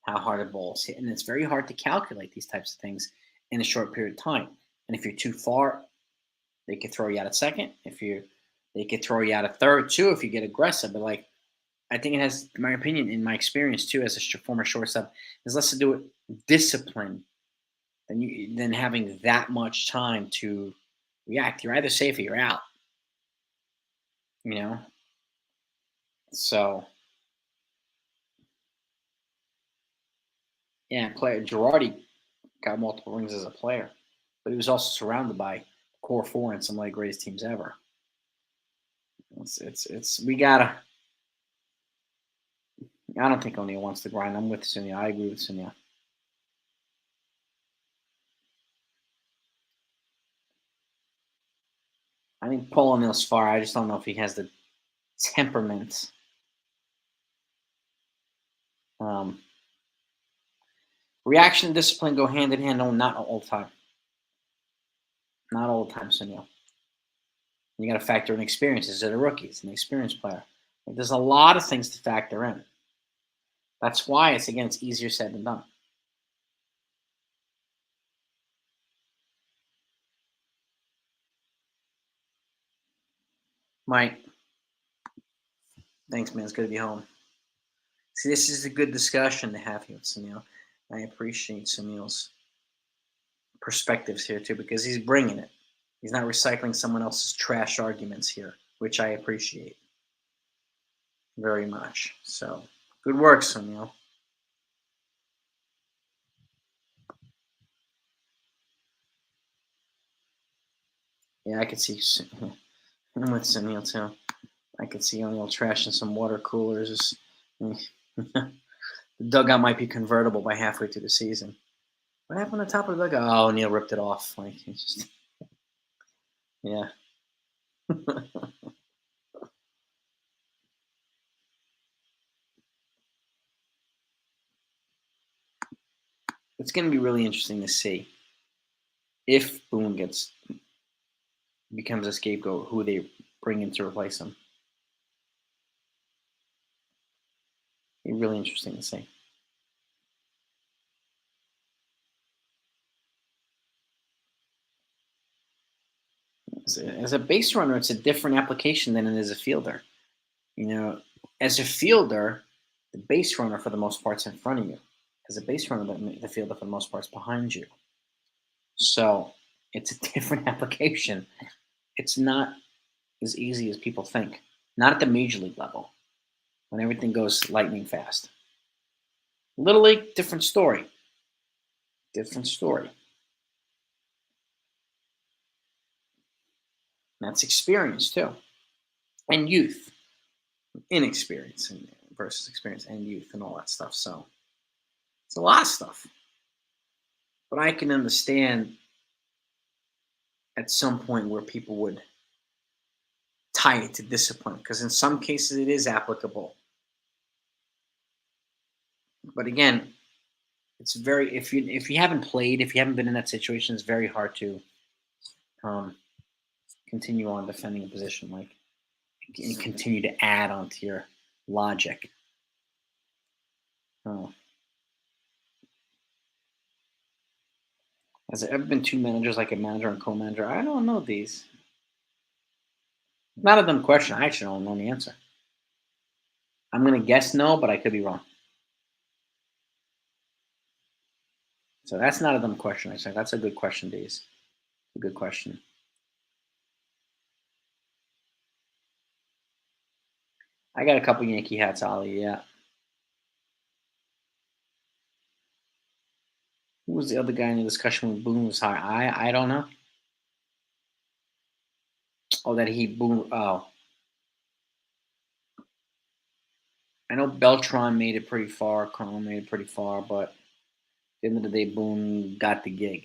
how hard a ball is hit. And it's very hard to calculate these types of things in a short period of time. And if you're too far, they could throw you out at second. They could throw you out at third too if you get aggressive. But like, I think it has, in my opinion, in my experience too, as a former shortstop, has less to do with discipline than having that much time to react. You're either safe or you're out. You know, so yeah. Player Girardi got multiple rings as a player, but he was also surrounded by core four and some of the greatest teams ever. It's we gotta. I don't think O'Neal wants to grind. I'm with Sunya. I agree with Sunya. I think Paul O'Neal's far. I just don't know if he has the temperament. Um, Reaction and discipline go hand in hand. No, not all the time. Not all the time, Sunya. You got to factor in experiences. As a rookie, it's an experienced player. Like, there's a lot of things to factor in. That's why it's easier said than done. Mike, thanks, man. It's good to be home. See, this is a good discussion to have here with Sunil. I appreciate Sunil's perspectives here too because he's bringing it. He's not recycling someone else's trash arguments here, which I appreciate very much. So, good work, Sunil. Yeah, I could see. I'm with Sunil too. I could see O'Neal trashing some water coolers. The dugout might be convertible by halfway through the season. What happened on the top of the dugout? Oh, O'Neal ripped it off. Like, it's just, yeah. It's going to be really interesting to see if Boone becomes a scapegoat, who they bring in to replace him. Be really interesting to see. As a base runner, it's a different application than it is a fielder. You know, as a fielder, the base runner for the most part's in front of you. As a base runner, the fielder for the most part's behind you. So it's a different application. It's not as easy as people think. Not at the major league level when everything goes lightning fast. Little league, different story. Different story. That's experience too, and youth, inexperience versus experience, and youth, and all that stuff. So it's a lot of stuff. But I can understand at some point where people would tie it to discipline because in some cases it is applicable. But again, it's very if you haven't played, if you haven't been in that situation, it's very hard to um, continue on defending a position like and continue to add onto your logic. Oh. Has there ever been two managers like a manager and co-manager? I don't know these. Not a dumb question. I actually don't know the answer. I'm gonna guess no, but I could be wrong. So that's not a dumb question. I say that's a good question, Days. A good question. I got a couple Yankee hats, Ollie. Yeah. Who was the other guy in the discussion with Boone was high? I don't know. Oh, that he Boone. Oh, I know Beltron made it pretty far. Carl made it pretty far, but at the end of the day, Boone got the gig.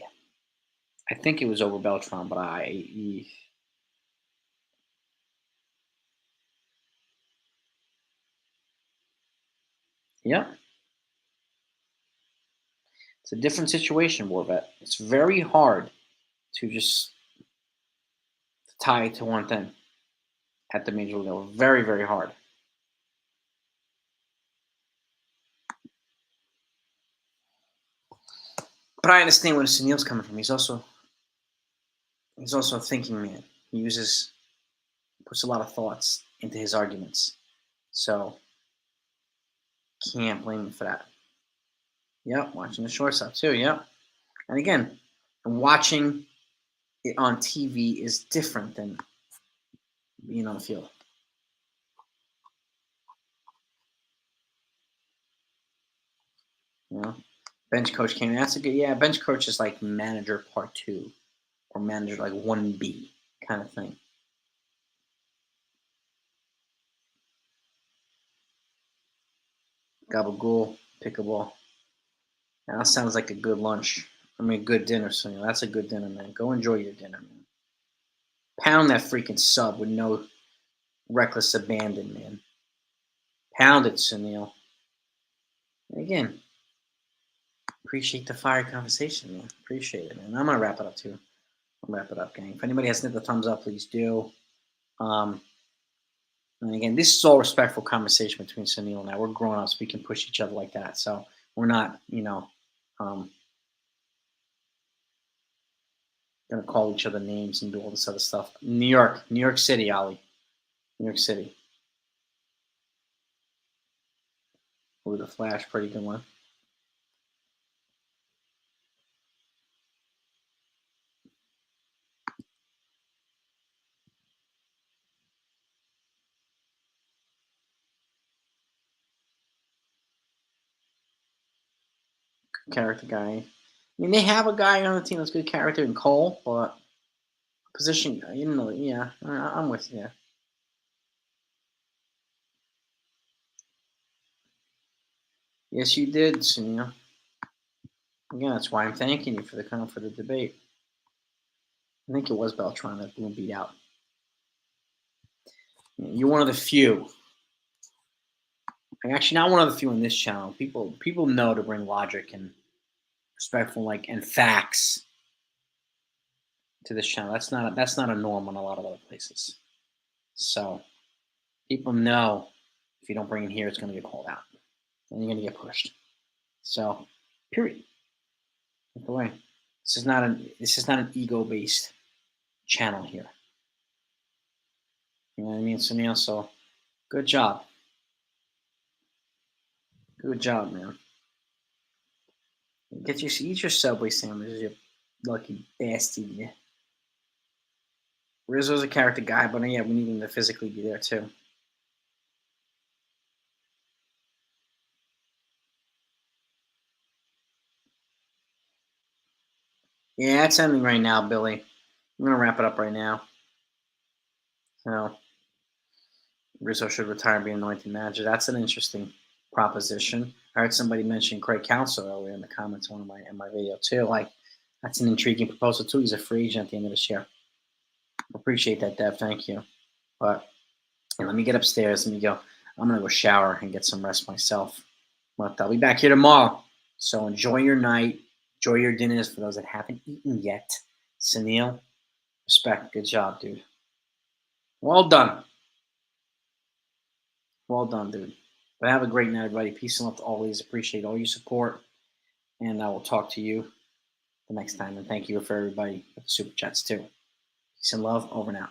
I think it was over Beltron, but yeah, it's a different situation, Warvet. It's very hard to just tie it to one thing at the major league level. Very, very hard. But I understand where Sunil's coming from. He's also a thinking man. He puts a lot of thoughts into his arguments. So can't blame him for that. Yep, watching the shortstop too. Yep. And again, watching it on TV is different than being on the field. You know, bench coach came in. That's a good. Yeah, bench coach is like manager part two or manager like 1B kind of thing. Gabagool, pickleball. Now, that sounds like a good lunch. I mean, good dinner. So that's a good dinner, man. Go enjoy your dinner, man. Pound that freaking sub with no reckless abandon, man. Pound it, Sunil. And again, appreciate the fire conversation, man. Appreciate it, man. I'm gonna wrap it up too. I'll wrap it up, gang. If anybody has hit the thumbs up, please do. Um, and again, this is all respectful conversation between Sunil and I. We're grown ups. We can push each other like that. So we're not, um, gonna call each other names and do all this other stuff. New York City, Ollie. New York City. Ooh, the Flash, pretty good one. Character guy. I mean, they have a guy on the team that's good character in Cole, but position, yeah, I'm with you. Yes, you did, Sunil. Again, that's why I'm thanking you for the debate. I think it was Beltran that Bloom beat out. You're one of the few. Actually, not one of the few on this channel. People know to bring logic and respectful and facts to this channel. That's not a norm in a lot of other places. So people know if you don't bring it here, it's going to get called out and you're going to get pushed. So, period. By the way, this is not an ego based channel here. You know what I mean, Sunil? So good job. Good job, man. Eat your Subway sandwiches, you lucky bastard. Yeah. Rizzo's a character guy, but yeah, we need him to physically be there too. Yeah, it's ending right now, Billy. I'm gonna wrap it up right now. So Rizzo should retire and be anointed manager. That's an interesting proposition. I heard somebody mention Craig Counsell earlier in the comments on my video too. Like that's an intriguing proposal too. He's a free agent at the end of this year. Appreciate that, Dev. Thank you. But and let me get upstairs. Let me go. I'm gonna go shower and get some rest myself. But I'll be back here tomorrow. So enjoy your night. Enjoy your dinners for those that haven't eaten yet. Sunil, respect. Good job, dude. Well done. Well done, dude. But have a great night, everybody. Peace and love to always. Appreciate all your support. And I will talk to you the next time. And thank you for everybody with the super chats, too. Peace and love. Over now.